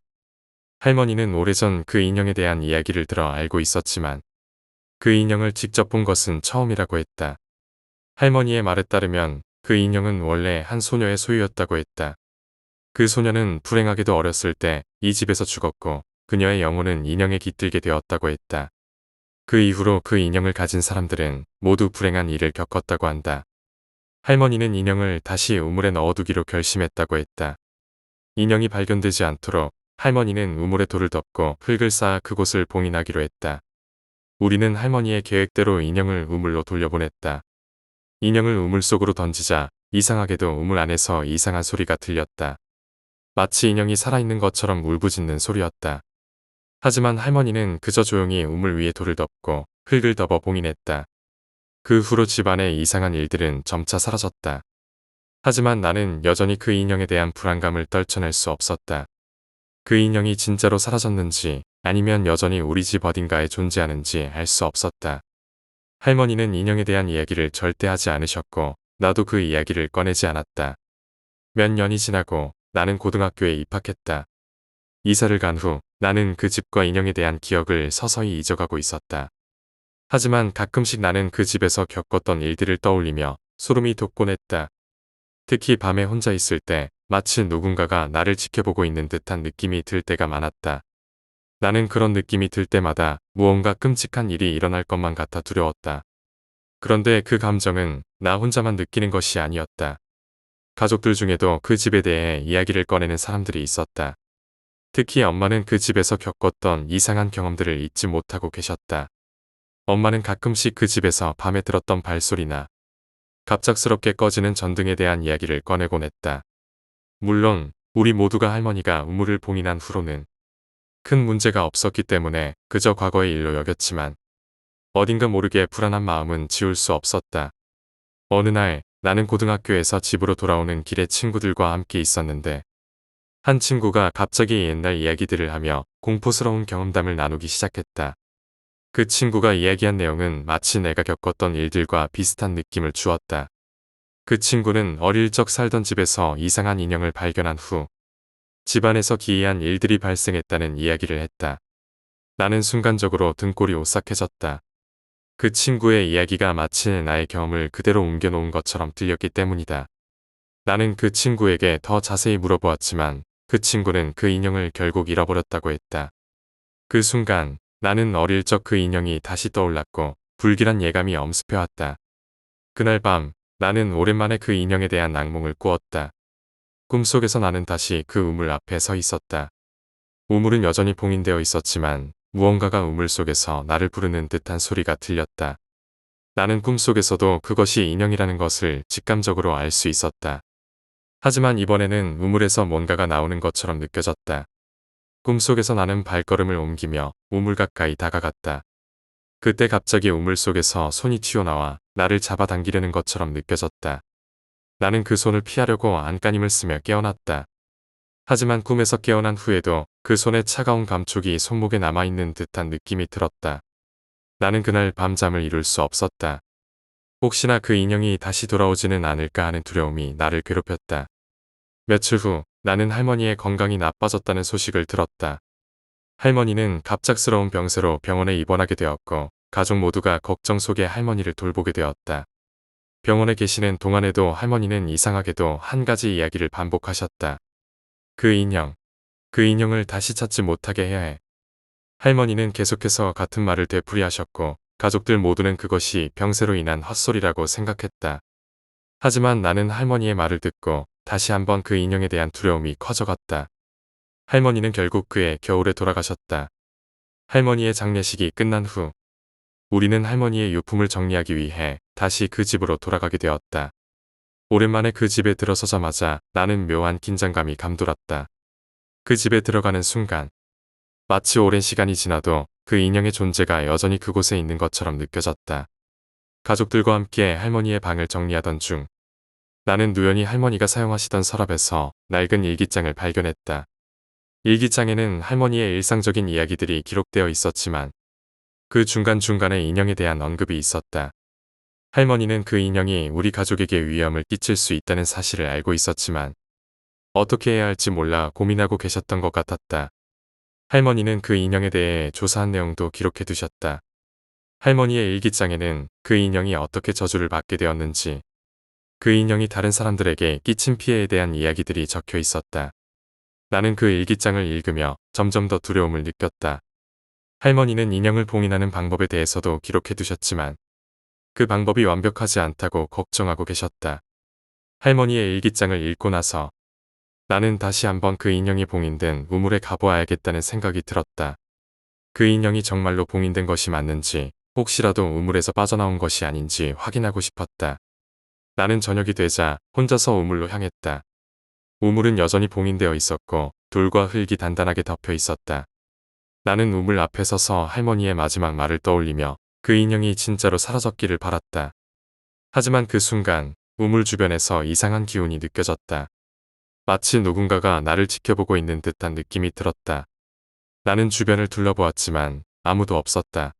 A: 할머니는 오래전 그 인형에 대한 이야기를 들어 알고 있었지만 그 인형을 직접 본 것은 처음이라고 했다. 할머니의 말에 따르면 그 인형은 원래 한 소녀의 소유였다고 했다. 그 소녀는 불행하게도 어렸을 때 이 집에서 죽었고 그녀의 영혼은 인형에 깃들게 되었다고 했다. 그 이후로 그 인형을 가진 사람들은 모두 불행한 일을 겪었다고 한다. 할머니는 인형을 다시 우물에 넣어두기로 결심했다고 했다. 인형이 발견되지 않도록 할머니는 우물에 돌을 덮고 흙을 쌓아 그곳을 봉인하기로 했다. 우리는 할머니의 계획대로 인형을 우물로 돌려보냈다. 인형을 우물 속으로 던지자 이상하게도 우물 안에서 이상한 소리가 들렸다. 마치 인형이 살아있는 것처럼 울부짖는 소리였다. 하지만 할머니는 그저 조용히 우물 위에 돌을 덮고 흙을 덮어 봉인했다. 그 후로 집안의 이상한 일들은 점차 사라졌다. 하지만 나는 여전히 그 인형에 대한 불안감을 떨쳐낼 수 없었다. 그 인형이 진짜로 사라졌는지 아니면 여전히 우리 집 어딘가에 존재하는지 알 수 없었다. 할머니는 인형에 대한 이야기를 절대 하지 않으셨고 나도 그 이야기를 꺼내지 않았다. 몇 년이 지나고 나는 고등학교에 입학했다. 이사를 간 후 나는 그 집과 인형에 대한 기억을 서서히 잊어가고 있었다. 하지만 가끔씩 나는 그 집에서 겪었던 일들을 떠올리며 소름이 돋곤 했다. 특히 밤에 혼자 있을 때 마치 누군가가 나를 지켜보고 있는 듯한 느낌이 들 때가 많았다. 나는 그런 느낌이 들 때마다 무언가 끔찍한 일이 일어날 것만 같아 두려웠다. 그런데 그 감정은 나 혼자만 느끼는 것이 아니었다. 가족들 중에도 그 집에 대해 이야기를 꺼내는 사람들이 있었다. 특히 엄마는 그 집에서 겪었던 이상한 경험들을 잊지 못하고 계셨다. 엄마는 가끔씩 그 집에서 밤에 들었던 발소리나 갑작스럽게 꺼지는 전등에 대한 이야기를 꺼내곤 했다. 물론 우리 모두가 할머니가 우물을 봉인한 후로는 큰 문제가 없었기 때문에 그저 과거의 일로 여겼지만 어딘가 모르게 불안한 마음은 지울 수 없었다. 어느 날 나는 고등학교에서 집으로 돌아오는 길에 친구들과 함께 있었는데 한 친구가 갑자기 옛날 이야기들을 하며 공포스러운 경험담을 나누기 시작했다. 그 친구가 이야기한 내용은 마치 내가 겪었던 일들과 비슷한 느낌을 주었다. 그 친구는 어릴 적 살던 집에서 이상한 인형을 발견한 후 집안에서 기이한 일들이 발생했다는 이야기를 했다. 나는 순간적으로 등골이 오싹해졌다. 그 친구의 이야기가 마치 나의 경험을 그대로 옮겨놓은 것처럼 들렸기 때문이다. 나는 그 친구에게 더 자세히 물어보았지만 그 친구는 그 인형을 결국 잃어버렸다고 했다. 그 순간 나는 어릴 적 그 인형이 다시 떠올랐고 불길한 예감이 엄습해왔다. 그날 밤 나는 오랜만에 그 인형에 대한 악몽을 꾸었다. 꿈속에서 나는 다시 그 우물 앞에 서 있었다. 우물은 여전히 봉인되어 있었지만 무언가가 우물 속에서 나를 부르는 듯한 소리가 들렸다. 나는 꿈속에서도 그것이 인형이라는 것을 직감적으로 알 수 있었다. 하지만 이번에는 우물에서 뭔가가 나오는 것처럼 느껴졌다. 꿈속에서 나는 발걸음을 옮기며 우물 가까이 다가갔다. 그때 갑자기 우물 속에서 손이 튀어나와 나를 잡아당기려는 것처럼 느껴졌다. 나는 그 손을 피하려고 안간힘을 쓰며 깨어났다. 하지만 꿈에서 깨어난 후에도 그 손의 차가운 감촉이 손목에 남아있는 듯한 느낌이 들었다. 나는 그날 밤잠을 이룰 수 없었다. 혹시나 그 인형이 다시 돌아오지는 않을까 하는 두려움이 나를 괴롭혔다. 며칠 후 나는 할머니의 건강이 나빠졌다는 소식을 들었다. 할머니는 갑작스러운 병세로 병원에 입원하게 되었고 가족 모두가 걱정 속에 할머니를 돌보게 되었다. 병원에 계시는 동안에도 할머니는 이상하게도 한 가지 이야기를 반복하셨다. 그 인형을 다시 찾지 못하게 해야 해. 할머니는 계속해서 같은 말을 되풀이하셨고 가족들 모두는 그것이 병세로 인한 헛소리라고 생각했다. 하지만 나는 할머니의 말을 듣고 다시 한번 그 인형에 대한 두려움이 커져갔다. 할머니는 결국 그해 겨울에 돌아가셨다. 할머니의 장례식이 끝난 후 우리는 할머니의 유품을 정리하기 위해 다시 그 집으로 돌아가게 되었다. 오랜만에 그 집에 들어서자마자 나는 묘한 긴장감이 감돌았다. 그 집에 들어가는 순간 마치 오랜 시간이 지나도 그 인형의 존재가 여전히 그곳에 있는 것처럼 느껴졌다. 가족들과 함께 할머니의 방을 정리하던 중 나는 누연히 할머니가 사용하시던 서랍에서 낡은 일기장을 발견했다. 일기장에는 할머니의 일상적인 이야기들이 기록되어 있었지만 그 중간중간에 인형에 대한 언급이 있었다. 할머니는 그 인형이 우리 가족에게 위험을 끼칠 수 있다는 사실을 알고 있었지만 어떻게 해야 할지 몰라 고민하고 계셨던 것 같았다. 할머니는 그 인형에 대해 조사한 내용도 기록해 두셨다. 할머니의 일기장에는 그 인형이 어떻게 저주를 받게 되었는지, 그 인형이 다른 사람들에게 끼친 피해에 대한 이야기들이 적혀 있었다. 나는 그 일기장을 읽으며 점점 더 두려움을 느꼈다. 할머니는 인형을 봉인하는 방법에 대해서도 기록해 두셨지만 그 방법이 완벽하지 않다고 걱정하고 계셨다. 할머니의 일기장을 읽고 나서 나는 다시 한번 그 인형이 봉인된 우물에 가보아야겠다는 생각이 들었다. 그 인형이 정말로 봉인된 것이 맞는지 혹시라도 우물에서 빠져나온 것이 아닌지 확인하고 싶었다. 나는 저녁이 되자 혼자서 우물로 향했다. 우물은 여전히 봉인되어 있었고 돌과 흙이 단단하게 덮여 있었다. 나는 우물 앞에 서서 할머니의 마지막 말을 떠올리며 그 인형이 진짜로 사라졌기를 바랐다. 하지만 그 순간 우물 주변에서 이상한 기운이 느껴졌다. 마치 누군가가 나를 지켜보고 있는 듯한 느낌이 들었다. 나는 주변을 둘러보았지만 아무도 없었다.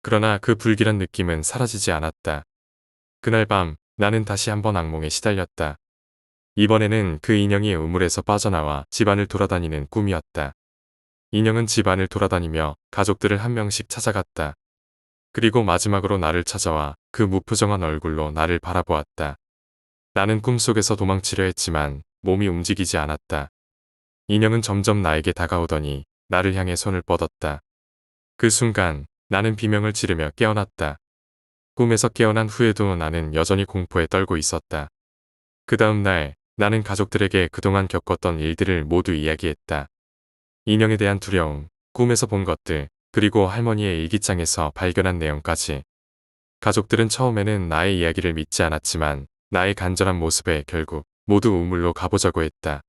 A: 그러나 그 불길한 느낌은 사라지지 않았다. 그날 밤 나는 다시 한번 악몽에 시달렸다. 이번에는 그 인형이 우물에서 빠져나와 집안을 돌아다니는 꿈이었다. 인형은 집안을 돌아다니며 가족들을 한 명씩 찾아갔다. 그리고 마지막으로 나를 찾아와 그 무표정한 얼굴로 나를 바라보았다. 나는 꿈속에서 도망치려 했지만 몸이 움직이지 않았다. 인형은 점점 나에게 다가오더니 나를 향해 손을 뻗었다. 그 순간 나는 비명을 지르며 깨어났다. 꿈에서 깨어난 후에도 나는 여전히 공포에 떨고 있었다. 그 다음 날 나는 가족들에게 그동안 겪었던 일들을 모두 이야기했다. 인형에 대한 두려움, 꿈에서 본 것들, 그리고 할머니의 일기장에서 발견한 내용까지. 가족들은 처음에는 나의 이야기를 믿지 않았지만 나의 간절한 모습에 결국 모두 우물로 가보자고 했다.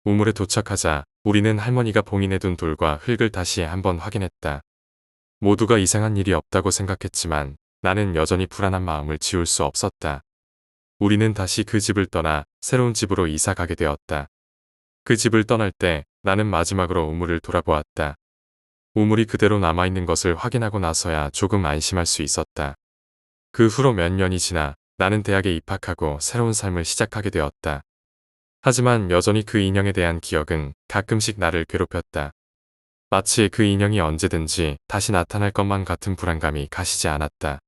A: 우물에 도착하자 우리는 할머니가 봉인해둔 돌과 흙을 다시 한번 확인했다. 모두가 이상한 일이 없다고 생각했지만 나는 여전히 불안한 마음을 지울 수 없었다. 우리는 다시 그 집을 떠나 새로운 집으로 이사 가게 되었다. 그 집을 떠날 때 나는 마지막으로 우물을 돌아보았다. 우물이 그대로 남아있는 것을 확인하고 나서야 조금 안심할 수 있었다. 그 후로 몇 년이 지나 나는 대학에 입학하고 새로운 삶을 시작하게 되었다. 하지만 여전히 그 인형에 대한 기억은 가끔씩 나를 괴롭혔다. 마치 그 인형이 언제든지 다시 나타날 것만 같은 불안감이 가시지 않았다.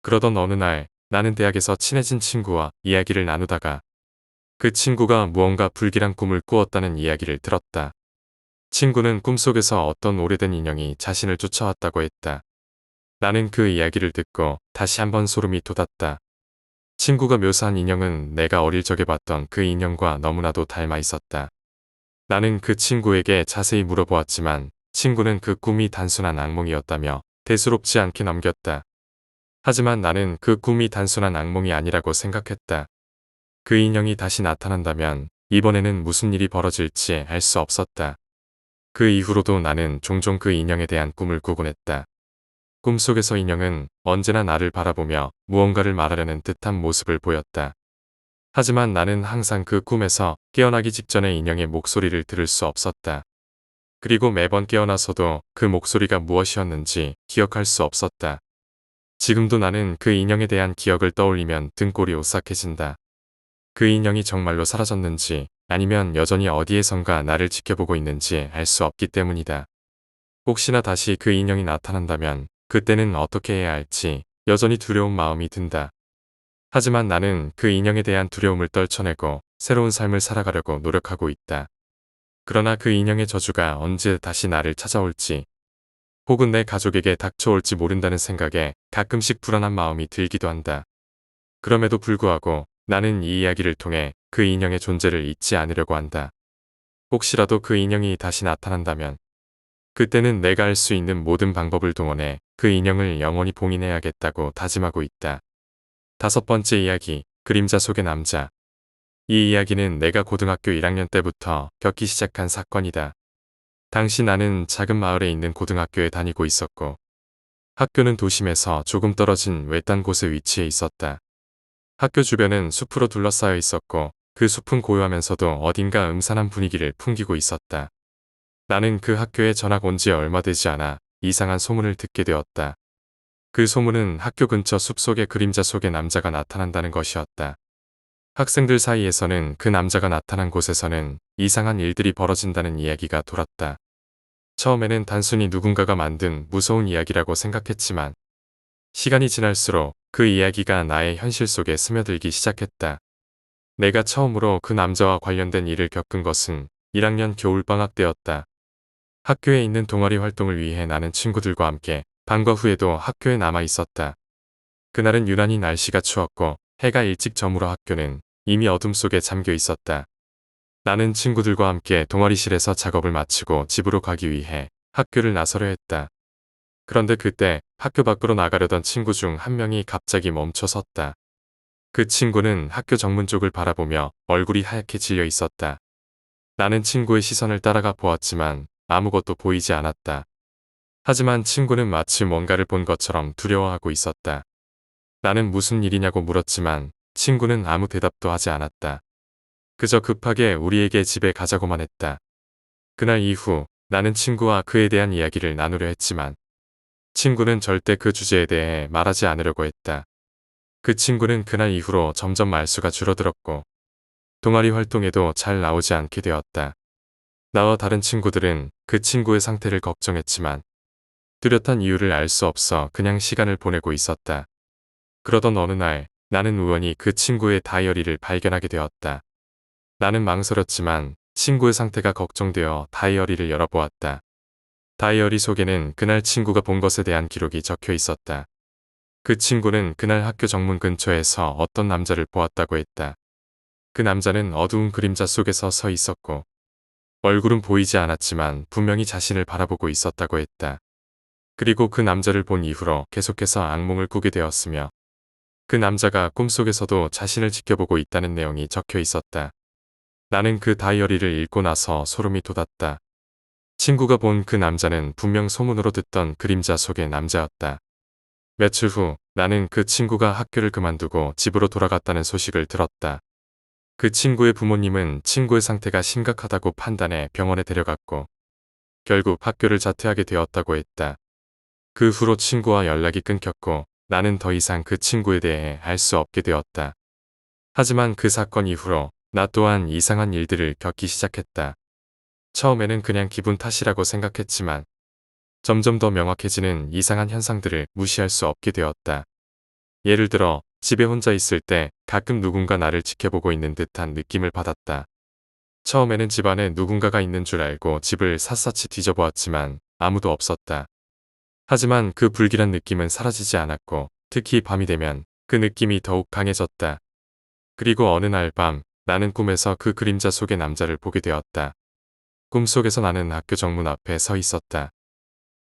A: 그러던 어느 날 나는 대학에서 친해진 친구와 이야기를 나누다가 그 친구가 무언가 불길한 꿈을 꾸었다는 이야기를 들었다. 친구는 꿈속에서 어떤 오래된 인형이 자신을 쫓아왔다고 했다. 나는 그 이야기를 듣고 다시 한번 소름이 돋았다. 친구가 묘사한 인형은 내가 어릴 적에 봤던 그 인형과 너무나도 닮아 있었다. 나는 그 친구에게 자세히 물어보았지만 친구는 그 꿈이 단순한 악몽이었다며 대수롭지 않게 넘겼다. 하지만 나는 그 꿈이 단순한 악몽이 아니라고 생각했다. 그 인형이 다시 나타난다면 이번에는 무슨 일이 벌어질지 알 수 없었다. 그 이후로도 나는 종종 그 인형에 대한 꿈을 꾸곤 했다. 꿈속에서 인형은 언제나 나를 바라보며 무언가를 말하려는 듯한 모습을 보였다. 하지만 나는 항상 그 꿈에서 깨어나기 직전에 인형의 목소리를 들을 수 없었다. 그리고 매번 깨어나서도 그 목소리가 무엇이었는지 기억할 수 없었다. 지금도 나는 그 인형에 대한 기억을 떠올리면 등골이 오싹해진다. 그 인형이 정말로 사라졌는지 아니면 여전히 어디에선가 나를 지켜보고 있는지 알 수 없기 때문이다. 혹시나 다시 그 인형이 나타난다면 그때는 어떻게 해야 할지 여전히 두려운 마음이 든다. 하지만 나는 그 인형에 대한 두려움을 떨쳐내고 새로운 삶을 살아가려고 노력하고 있다. 그러나 그 인형의 저주가 언제 다시 나를 찾아올지 혹은 내 가족에게 닥쳐올지 모른다는 생각에 가끔씩 불안한 마음이 들기도 한다. 그럼에도 불구하고 나는 이 이야기를 통해 그 인형의 존재를 잊지 않으려고 한다. 혹시라도 그 인형이 다시 나타난다면 그때는 내가 알 수 있는 모든 방법을 동원해 그 인형을 영원히 봉인해야겠다고 다짐하고 있다. 5번째 이야기, 그림자 속의 남자. 이 이야기는 내가 고등학교 1학년 때부터 겪기 시작한 사건이다. 당시 나는 작은 마을에 있는 고등학교에 다니고 있었고 학교는 도심에서 조금 떨어진 외딴 곳에 위치해 있었다. 학교 주변은 숲으로 둘러싸여 있었고 그 숲은 고요하면서도 어딘가 음산한 분위기를 풍기고 있었다. 나는 그 학교에 전학 온 지 얼마 되지 않아 이상한 소문을 듣게 되었다. 그 소문은 학교 근처 숲속의 그림자 속의 남자가 나타난다는 것이었다. 학생들 사이에서는 그 남자가 나타난 곳에서는 이상한 일들이 벌어진다는 이야기가 돌았다. 처음에는 단순히 누군가가 만든 무서운 이야기라고 생각했지만 시간이 지날수록 그 이야기가 나의 현실 속에 스며들기 시작했다. 내가 처음으로 그 남자와 관련된 일을 겪은 것은 1학년 겨울방학 때였다. 학교에 있는 동아리 활동을 위해 나는 친구들과 함께 방과 후에도 학교에 남아 있었다. 그날은 유난히 날씨가 추웠고 해가 일찍 저물어 학교는 이미 어둠 속에 잠겨 있었다. 나는 친구들과 함께 동아리실에서 작업을 마치고 집으로 가기 위해 학교를 나서려 했다. 그런데 그때 학교 밖으로 나가려던 친구 중 한 명이 갑자기 멈춰 섰다. 그 친구는 학교 정문 쪽을 바라보며 얼굴이 하얗게 질려 있었다. 나는 친구의 시선을 따라가 보았지만 아무것도 보이지 않았다. 하지만 친구는 마치 뭔가를 본 것처럼 두려워하고 있었다. 나는 무슨 일이냐고 물었지만 친구는 아무 대답도 하지 않았다. 그저 급하게 우리에게 집에 가자고만 했다. 그날 이후 나는 친구와 그에 대한 이야기를 나누려 했지만 친구는 절대 그 주제에 대해 말하지 않으려고 했다. 그 친구는 그날 이후로 점점 말수가 줄어들었고 동아리 활동에도 잘 나오지 않게 되었다. 나와 다른 친구들은 그 친구의 상태를 걱정했지만 뚜렷한 이유를 알 수 없어 그냥 시간을 보내고 있었다. 그러던 어느 날 나는 우연히 그 친구의 다이어리를 발견하게 되었다. 나는 망설였지만 친구의 상태가 걱정되어 다이어리를 열어보았다. 다이어리 속에는 그날 친구가 본 것에 대한 기록이 적혀 있었다. 그 친구는 그날 학교 정문 근처에서 어떤 남자를 보았다고 했다. 그 남자는 어두운 그림자 속에서 서 있었고 얼굴은 보이지 않았지만 분명히 자신을 바라보고 있었다고 했다. 그리고 그 남자를 본 이후로 계속해서 악몽을 꾸게 되었으며 그 남자가 꿈속에서도 자신을 지켜보고 있다는 내용이 적혀 있었다. 나는 그 다이어리를 읽고 나서 소름이 돋았다. 친구가 본 그 남자는 분명 소문으로 듣던 그림자 속의 남자였다. 며칠 후 나는 그 친구가 학교를 그만두고 집으로 돌아갔다는 소식을 들었다. 그 친구의 부모님은 친구의 상태가 심각하다고 판단해 병원에 데려갔고 결국 학교를 자퇴하게 되었다고 했다. 그 후로 친구와 연락이 끊겼고 나는 더 이상 그 친구에 대해 알 수 없게 되었다. 하지만 그 사건 이후로 나 또한 이상한 일들을 겪기 시작했다. 처음에는 그냥 기분 탓이라고 생각했지만 점점 더 명확해지는 이상한 현상들을 무시할 수 없게 되었다. 예를 들어 집에 혼자 있을 때 가끔 누군가 나를 지켜보고 있는 듯한 느낌을 받았다. 처음에는 집안에 누군가가 있는 줄 알고 집을 샅샅이 뒤져보았지만 아무도 없었다. 하지만 그 불길한 느낌은 사라지지 않았고 특히 밤이 되면 그 느낌이 더욱 강해졌다. 그리고 어느 날 밤 나는 꿈에서 그 그림자 속의 남자를 보게 되었다. 꿈속에서 나는 학교 정문 앞에 서 있었다.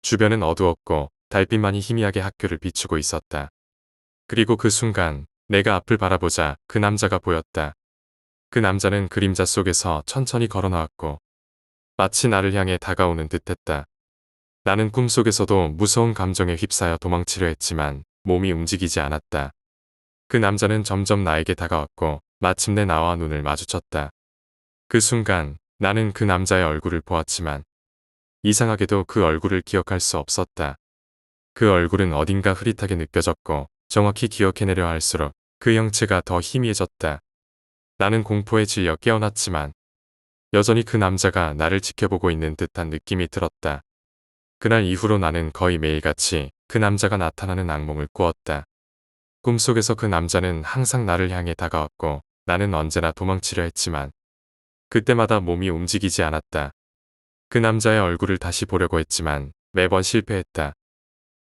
A: 주변은 어두웠고 달빛만이 희미하게 학교를 비추고 있었다. 그리고 그 순간 내가 앞을 바라보자 그 남자가 보였다. 그 남자는 그림자 속에서 천천히 걸어 나왔고 마치 나를 향해 다가오는 듯했다. 나는 꿈속에서도 무서운 감정에 휩싸여 도망치려 했지만 몸이 움직이지 않았다. 그 남자는 점점 나에게 다가왔고 마침내 나와 눈을 마주쳤다. 그 순간 나는 그 남자의 얼굴을 보았지만 이상하게도 그 얼굴을 기억할 수 없었다. 그 얼굴은 어딘가 흐릿하게 느껴졌고 정확히 기억해내려 할수록 그 형체가 더 희미해졌다. 나는 공포에 질려 깨어났지만 여전히 그 남자가 나를 지켜보고 있는 듯한 느낌이 들었다. 그날 이후로 나는 거의 매일같이 그 남자가 나타나는 악몽을 꾸었다. 꿈속에서 그 남자는 항상 나를 향해 다가왔고 나는 언제나 도망치려 했지만 그때마다 몸이 움직이지 않았다. 그 남자의 얼굴을 다시 보려고 했지만 매번 실패했다.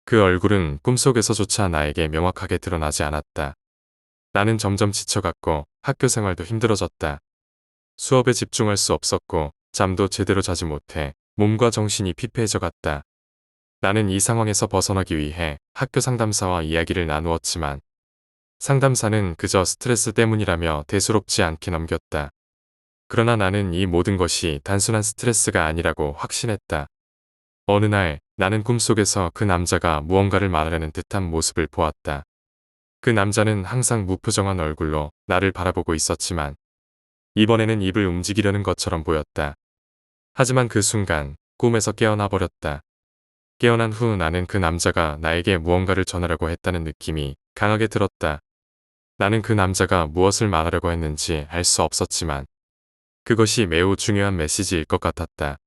A: 그 얼굴은 꿈속에서조차 나에게 명확하게 드러나지 않았다. 나는 점점 지쳐갔고 학교 생활도 힘들어졌다. 수업에 집중할 수 없었고 잠도 제대로 자지 못해 몸과 정신이 피폐해져 갔다. 나는 이 상황에서 벗어나기 위해 학교 상담사와 이야기를 나누었지만 상담사는 그저 스트레스 때문이라며 대수롭지 않게 넘겼다. 그러나 나는 이 모든 것이 단순한 스트레스가 아니라고 확신했다. 어느 날 나는 꿈속에서 그 남자가 무언가를 말하려는 듯한 모습을 보았다. 그 남자는 항상 무표정한 얼굴로 나를 바라보고 있었지만 이번에는 입을 움직이려는 것처럼 보였다. 하지만 그 순간 꿈에서 깨어나 버렸다. 깨어난 후 나는 그 남자가 나에게 무언가를 전하려고 했다는 느낌이 강하게 들었다. 나는 그 남자가 무엇을 말하려고 했는지 알 수 없었지만 그것이 매우 중요한 메시지일 것 같았다.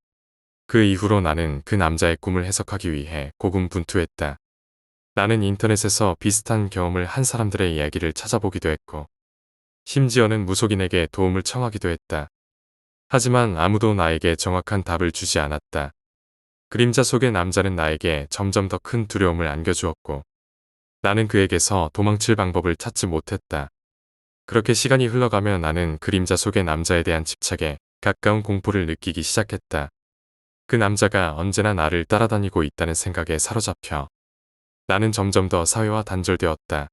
A: 그 이후로 나는 그 남자의 꿈을 해석하기 위해 고군분투했다. 나는 인터넷에서 비슷한 경험을 한 사람들의 이야기를 찾아보기도 했고 심지어는 무속인에게 도움을 청하기도 했다. 하지만 아무도 나에게 정확한 답을 주지 않았다. 그림자 속의 남자는 나에게 점점 더 큰 두려움을 안겨주었고 나는 그에게서 도망칠 방법을 찾지 못했다. 그렇게 시간이 흘러가며 나는 그림자 속의 남자에 대한 집착에 가까운 공포를 느끼기 시작했다. 그 남자가 언제나 나를 따라다니고 있다는 생각에 사로잡혀 나는 점점 더 사회와 단절되었다.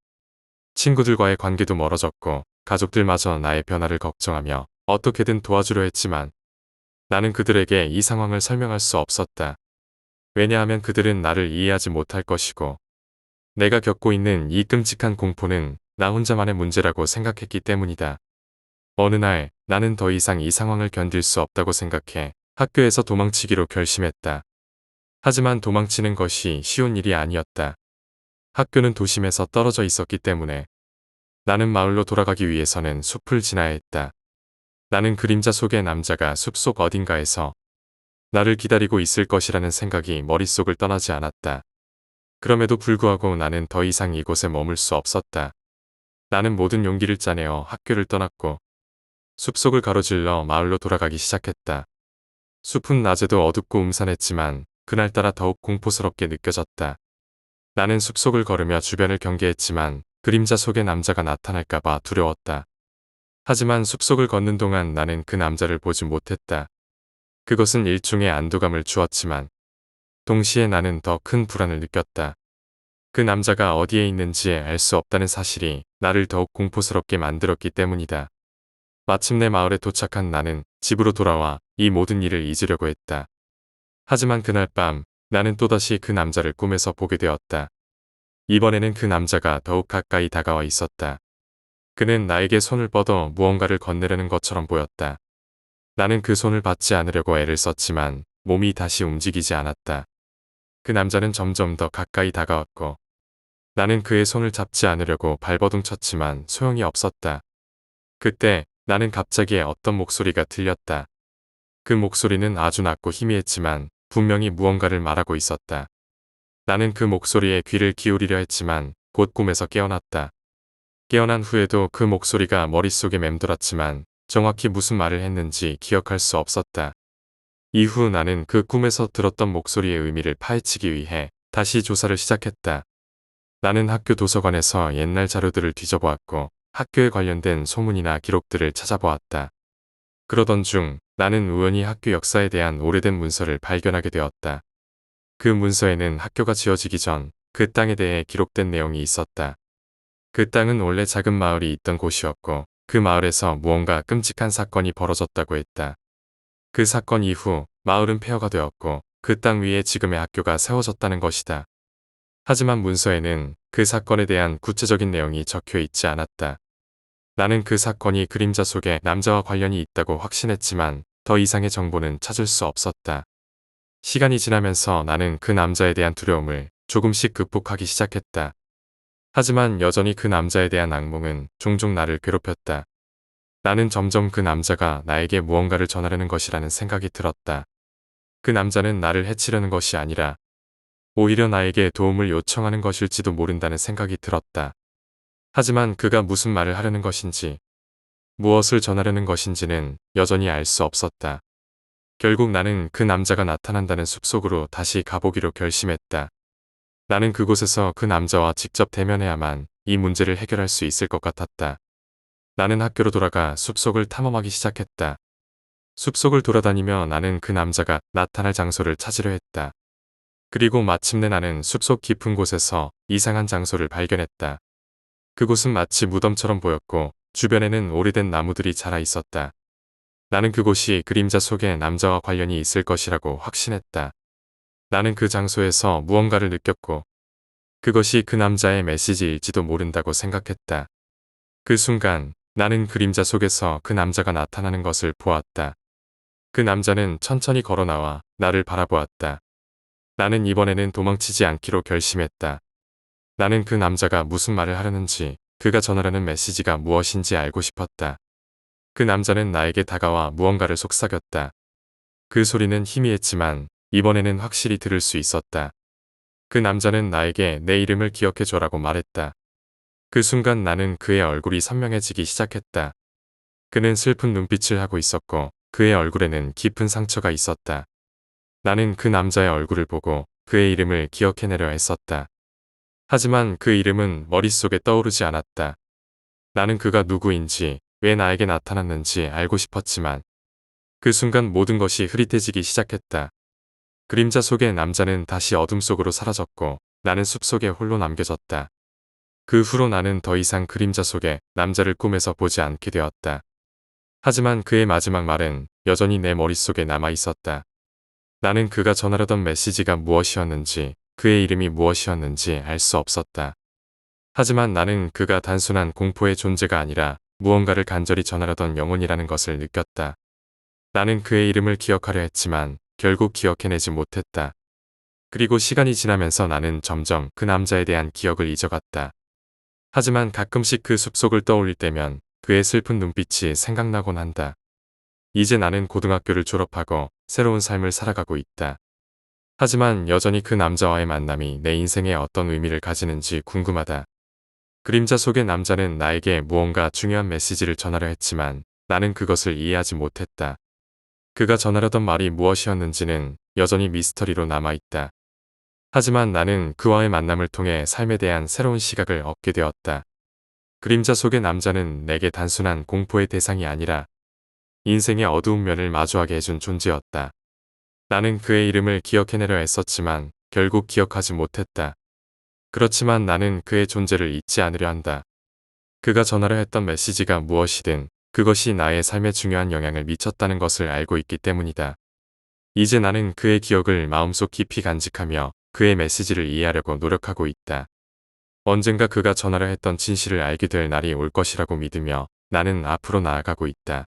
A: 친구들과의 관계도 멀어졌고 가족들마저 나의 변화를 걱정하며 어떻게든 도와주려 했지만 나는 그들에게 이 상황을 설명할 수 없었다. 왜냐하면 그들은 나를 이해하지 못할 것이고 내가 겪고 있는 이 끔찍한 공포는 나 혼자만의 문제라고 생각했기 때문이다. 어느 날 나는 더 이상 이 상황을 견딜 수 없다고 생각해 학교에서 도망치기로 결심했다. 하지만 도망치는 것이 쉬운 일이 아니었다. 학교는 도심에서 떨어져 있었기 때문에 나는 마을로 돌아가기 위해서는 숲을 지나야 했다. 나는 그림자 속의 남자가 숲속 어딘가에서 나를 기다리고 있을 것이라는 생각이 머릿속을 떠나지 않았다. 그럼에도 불구하고 나는 더 이상 이곳에 머물 수 없었다. 나는 모든 용기를 짜내어 학교를 떠났고 숲속을 가로질러 마을로 돌아가기 시작했다. 숲은 낮에도 어둡고 음산했지만 그날따라 더욱 공포스럽게 느껴졌다. 나는 숲속을 걸으며 주변을 경계했지만 그림자 속의 남자가 나타날까봐 두려웠다. 하지만 숲속을 걷는 동안 나는 그 남자를 보지 못했다. 그것은 일종의 안도감을 주었지만 동시에 나는 더 큰 불안을 느꼈다. 그 남자가 어디에 있는지 알 수 없다는 사실이 나를 더욱 공포스럽게 만들었기 때문이다. 마침내 마을에 도착한 나는 집으로 돌아와 이 모든 일을 잊으려고 했다. 하지만 그날 밤 나는 또다시 그 남자를 꿈에서 보게 되었다. 이번에는 그 남자가 더욱 가까이 다가와 있었다. 그는 나에게 손을 뻗어 무언가를 건네려는 것처럼 보였다. 나는 그 손을 받지 않으려고 애를 썼지만 몸이 다시 움직이지 않았다. 그 남자는 점점 더 가까이 다가왔고 나는 그의 손을 잡지 않으려고 발버둥 쳤지만 소용이 없었다. 그때 나는 갑자기 어떤 목소리가 들렸다. 그 목소리는 아주 낮고 희미했지만 분명히 무언가를 말하고 있었다. 나는 그 목소리에 귀를 기울이려 했지만 곧 꿈에서 깨어났다. 깨어난 후에도 그 목소리가 머릿속에 맴돌았지만 정확히 무슨 말을 했는지 기억할 수 없었다. 이후 나는 그 꿈에서 들었던 목소리의 의미를 파헤치기 위해 다시 조사를 시작했다. 나는 학교 도서관에서 옛날 자료들을 뒤져보았고 학교에 관련된 소문이나 기록들을 찾아보았다. 그러던 중 나는 우연히 학교 역사에 대한 오래된 문서를 발견하게 되었다. 그 문서에는 학교가 지어지기 전 그 땅에 대해 기록된 내용이 있었다. 그 땅은 원래 작은 마을이 있던 곳이었고 그 마을에서 무언가 끔찍한 사건이 벌어졌다고 했다. 그 사건 이후 마을은 폐허가 되었고 그 땅 위에 지금의 학교가 세워졌다는 것이다. 하지만 문서에는 그 사건에 대한 구체적인 내용이 적혀 있지 않았다. 나는 그 사건이 그림자 속의 남자와 관련이 있다고 확신했지만 더 이상의 정보는 찾을 수 없었다. 시간이 지나면서 나는 그 남자에 대한 두려움을 조금씩 극복하기 시작했다. 하지만 여전히 그 남자에 대한 악몽은 종종 나를 괴롭혔다. 나는 점점 그 남자가 나에게 무언가를 전하려는 것이라는 생각이 들었다. 그 남자는 나를 해치려는 것이 아니라 오히려 나에게 도움을 요청하는 것일지도 모른다는 생각이 들었다. 하지만 그가 무슨 말을 하려는 것인지, 무엇을 전하려는 것인지는 여전히 알 수 없었다. 결국 나는 그 남자가 나타난다는 숲속으로 다시 가보기로 결심했다. 나는 그곳에서 그 남자와 직접 대면해야만 이 문제를 해결할 수 있을 것 같았다. 나는 학교로 돌아가 숲속을 탐험하기 시작했다. 숲속을 돌아다니며 나는 그 남자가 나타날 장소를 찾으려 했다. 그리고 마침내 나는 숲속 깊은 곳에서 이상한 장소를 발견했다. 그곳은 마치 무덤처럼 보였고 주변에는 오래된 나무들이 자라 있었다. 나는 그곳이 그림자 속의 남자와 관련이 있을 것이라고 확신했다. 나는 그 장소에서 무언가를 느꼈고 그것이 그 남자의 메시지일지도 모른다고 생각했다. 그 순간 나는 그림자 속에서 그 남자가 나타나는 것을 보았다. 그 남자는 천천히 걸어 나와 나를 바라보았다. 나는 이번에는 도망치지 않기로 결심했다. 나는 그 남자가 무슨 말을 하려는지, 그가 전하려는 메시지가 무엇인지 알고 싶었다. 그 남자는 나에게 다가와 무언가를 속삭였다. 그 소리는 희미했지만 이번에는 확실히 들을 수 있었다. 그 남자는 나에게 내 이름을 기억해줘라고 말했다. 그 순간 나는 그의 얼굴이 선명해지기 시작했다. 그는 슬픈 눈빛을 하고 있었고 그의 얼굴에는 깊은 상처가 있었다. 나는 그 남자의 얼굴을 보고 그의 이름을 기억해내려 했었다. 하지만 그 이름은 머릿속에 떠오르지 않았다. 나는 그가 누구인지, 왜 나에게 나타났는지 알고 싶었지만 그 순간 모든 것이 흐릿해지기 시작했다. 그림자 속의 남자는 다시 어둠 속으로 사라졌고 나는 숲속에 홀로 남겨졌다. 그 후로 나는 더 이상 그림자 속의 남자를 꿈에서 보지 않게 되었다. 하지만 그의 마지막 말은 여전히 내 머릿속에 남아 있었다. 나는 그가 전하려던 메시지가 무엇이었는지, 그의 이름이 무엇이었는지 알 수 없었다. 하지만 나는 그가 단순한 공포의 존재가 아니라 무언가를 간절히 전하려던 영혼이라는 것을 느꼈다. 나는 그의 이름을 기억하려 했지만 결국 기억해내지 못했다. 그리고 시간이 지나면서 나는 점점 그 남자에 대한 기억을 잊어갔다. 하지만 가끔씩 그 숲속을 떠올릴 때면 그의 슬픈 눈빛이 생각나곤 한다. 이제 나는 고등학교를 졸업하고 새로운 삶을 살아가고 있다. 하지만 여전히 그 남자와의 만남이 내 인생에 어떤 의미를 가지는지 궁금하다. 그림자 속의 남자는 나에게 무언가 중요한 메시지를 전하려 했지만 나는 그것을 이해하지 못했다. 그가 전하려던 말이 무엇이었는지는 여전히 미스터리로 남아있다. 하지만 나는 그와의 만남을 통해 삶에 대한 새로운 시각을 얻게 되었다. 그림자 속의 남자는 내게 단순한 공포의 대상이 아니라 인생의 어두운 면을 마주하게 해준 존재였다. 나는 그의 이름을 기억해내려 했었지만 결국 기억하지 못했다. 그렇지만 나는 그의 존재를 잊지 않으려 한다. 그가 전하려 했던 메시지가 무엇이든 그것이 나의 삶에 중요한 영향을 미쳤다는 것을 알고 있기 때문이다. 이제 나는 그의 기억을 마음속 깊이 간직하며 그의 메시지를 이해하려고 노력하고 있다. 언젠가 그가 전하려 했던 진실을 알게 될 날이 올 것이라고 믿으며 나는 앞으로 나아가고 있다.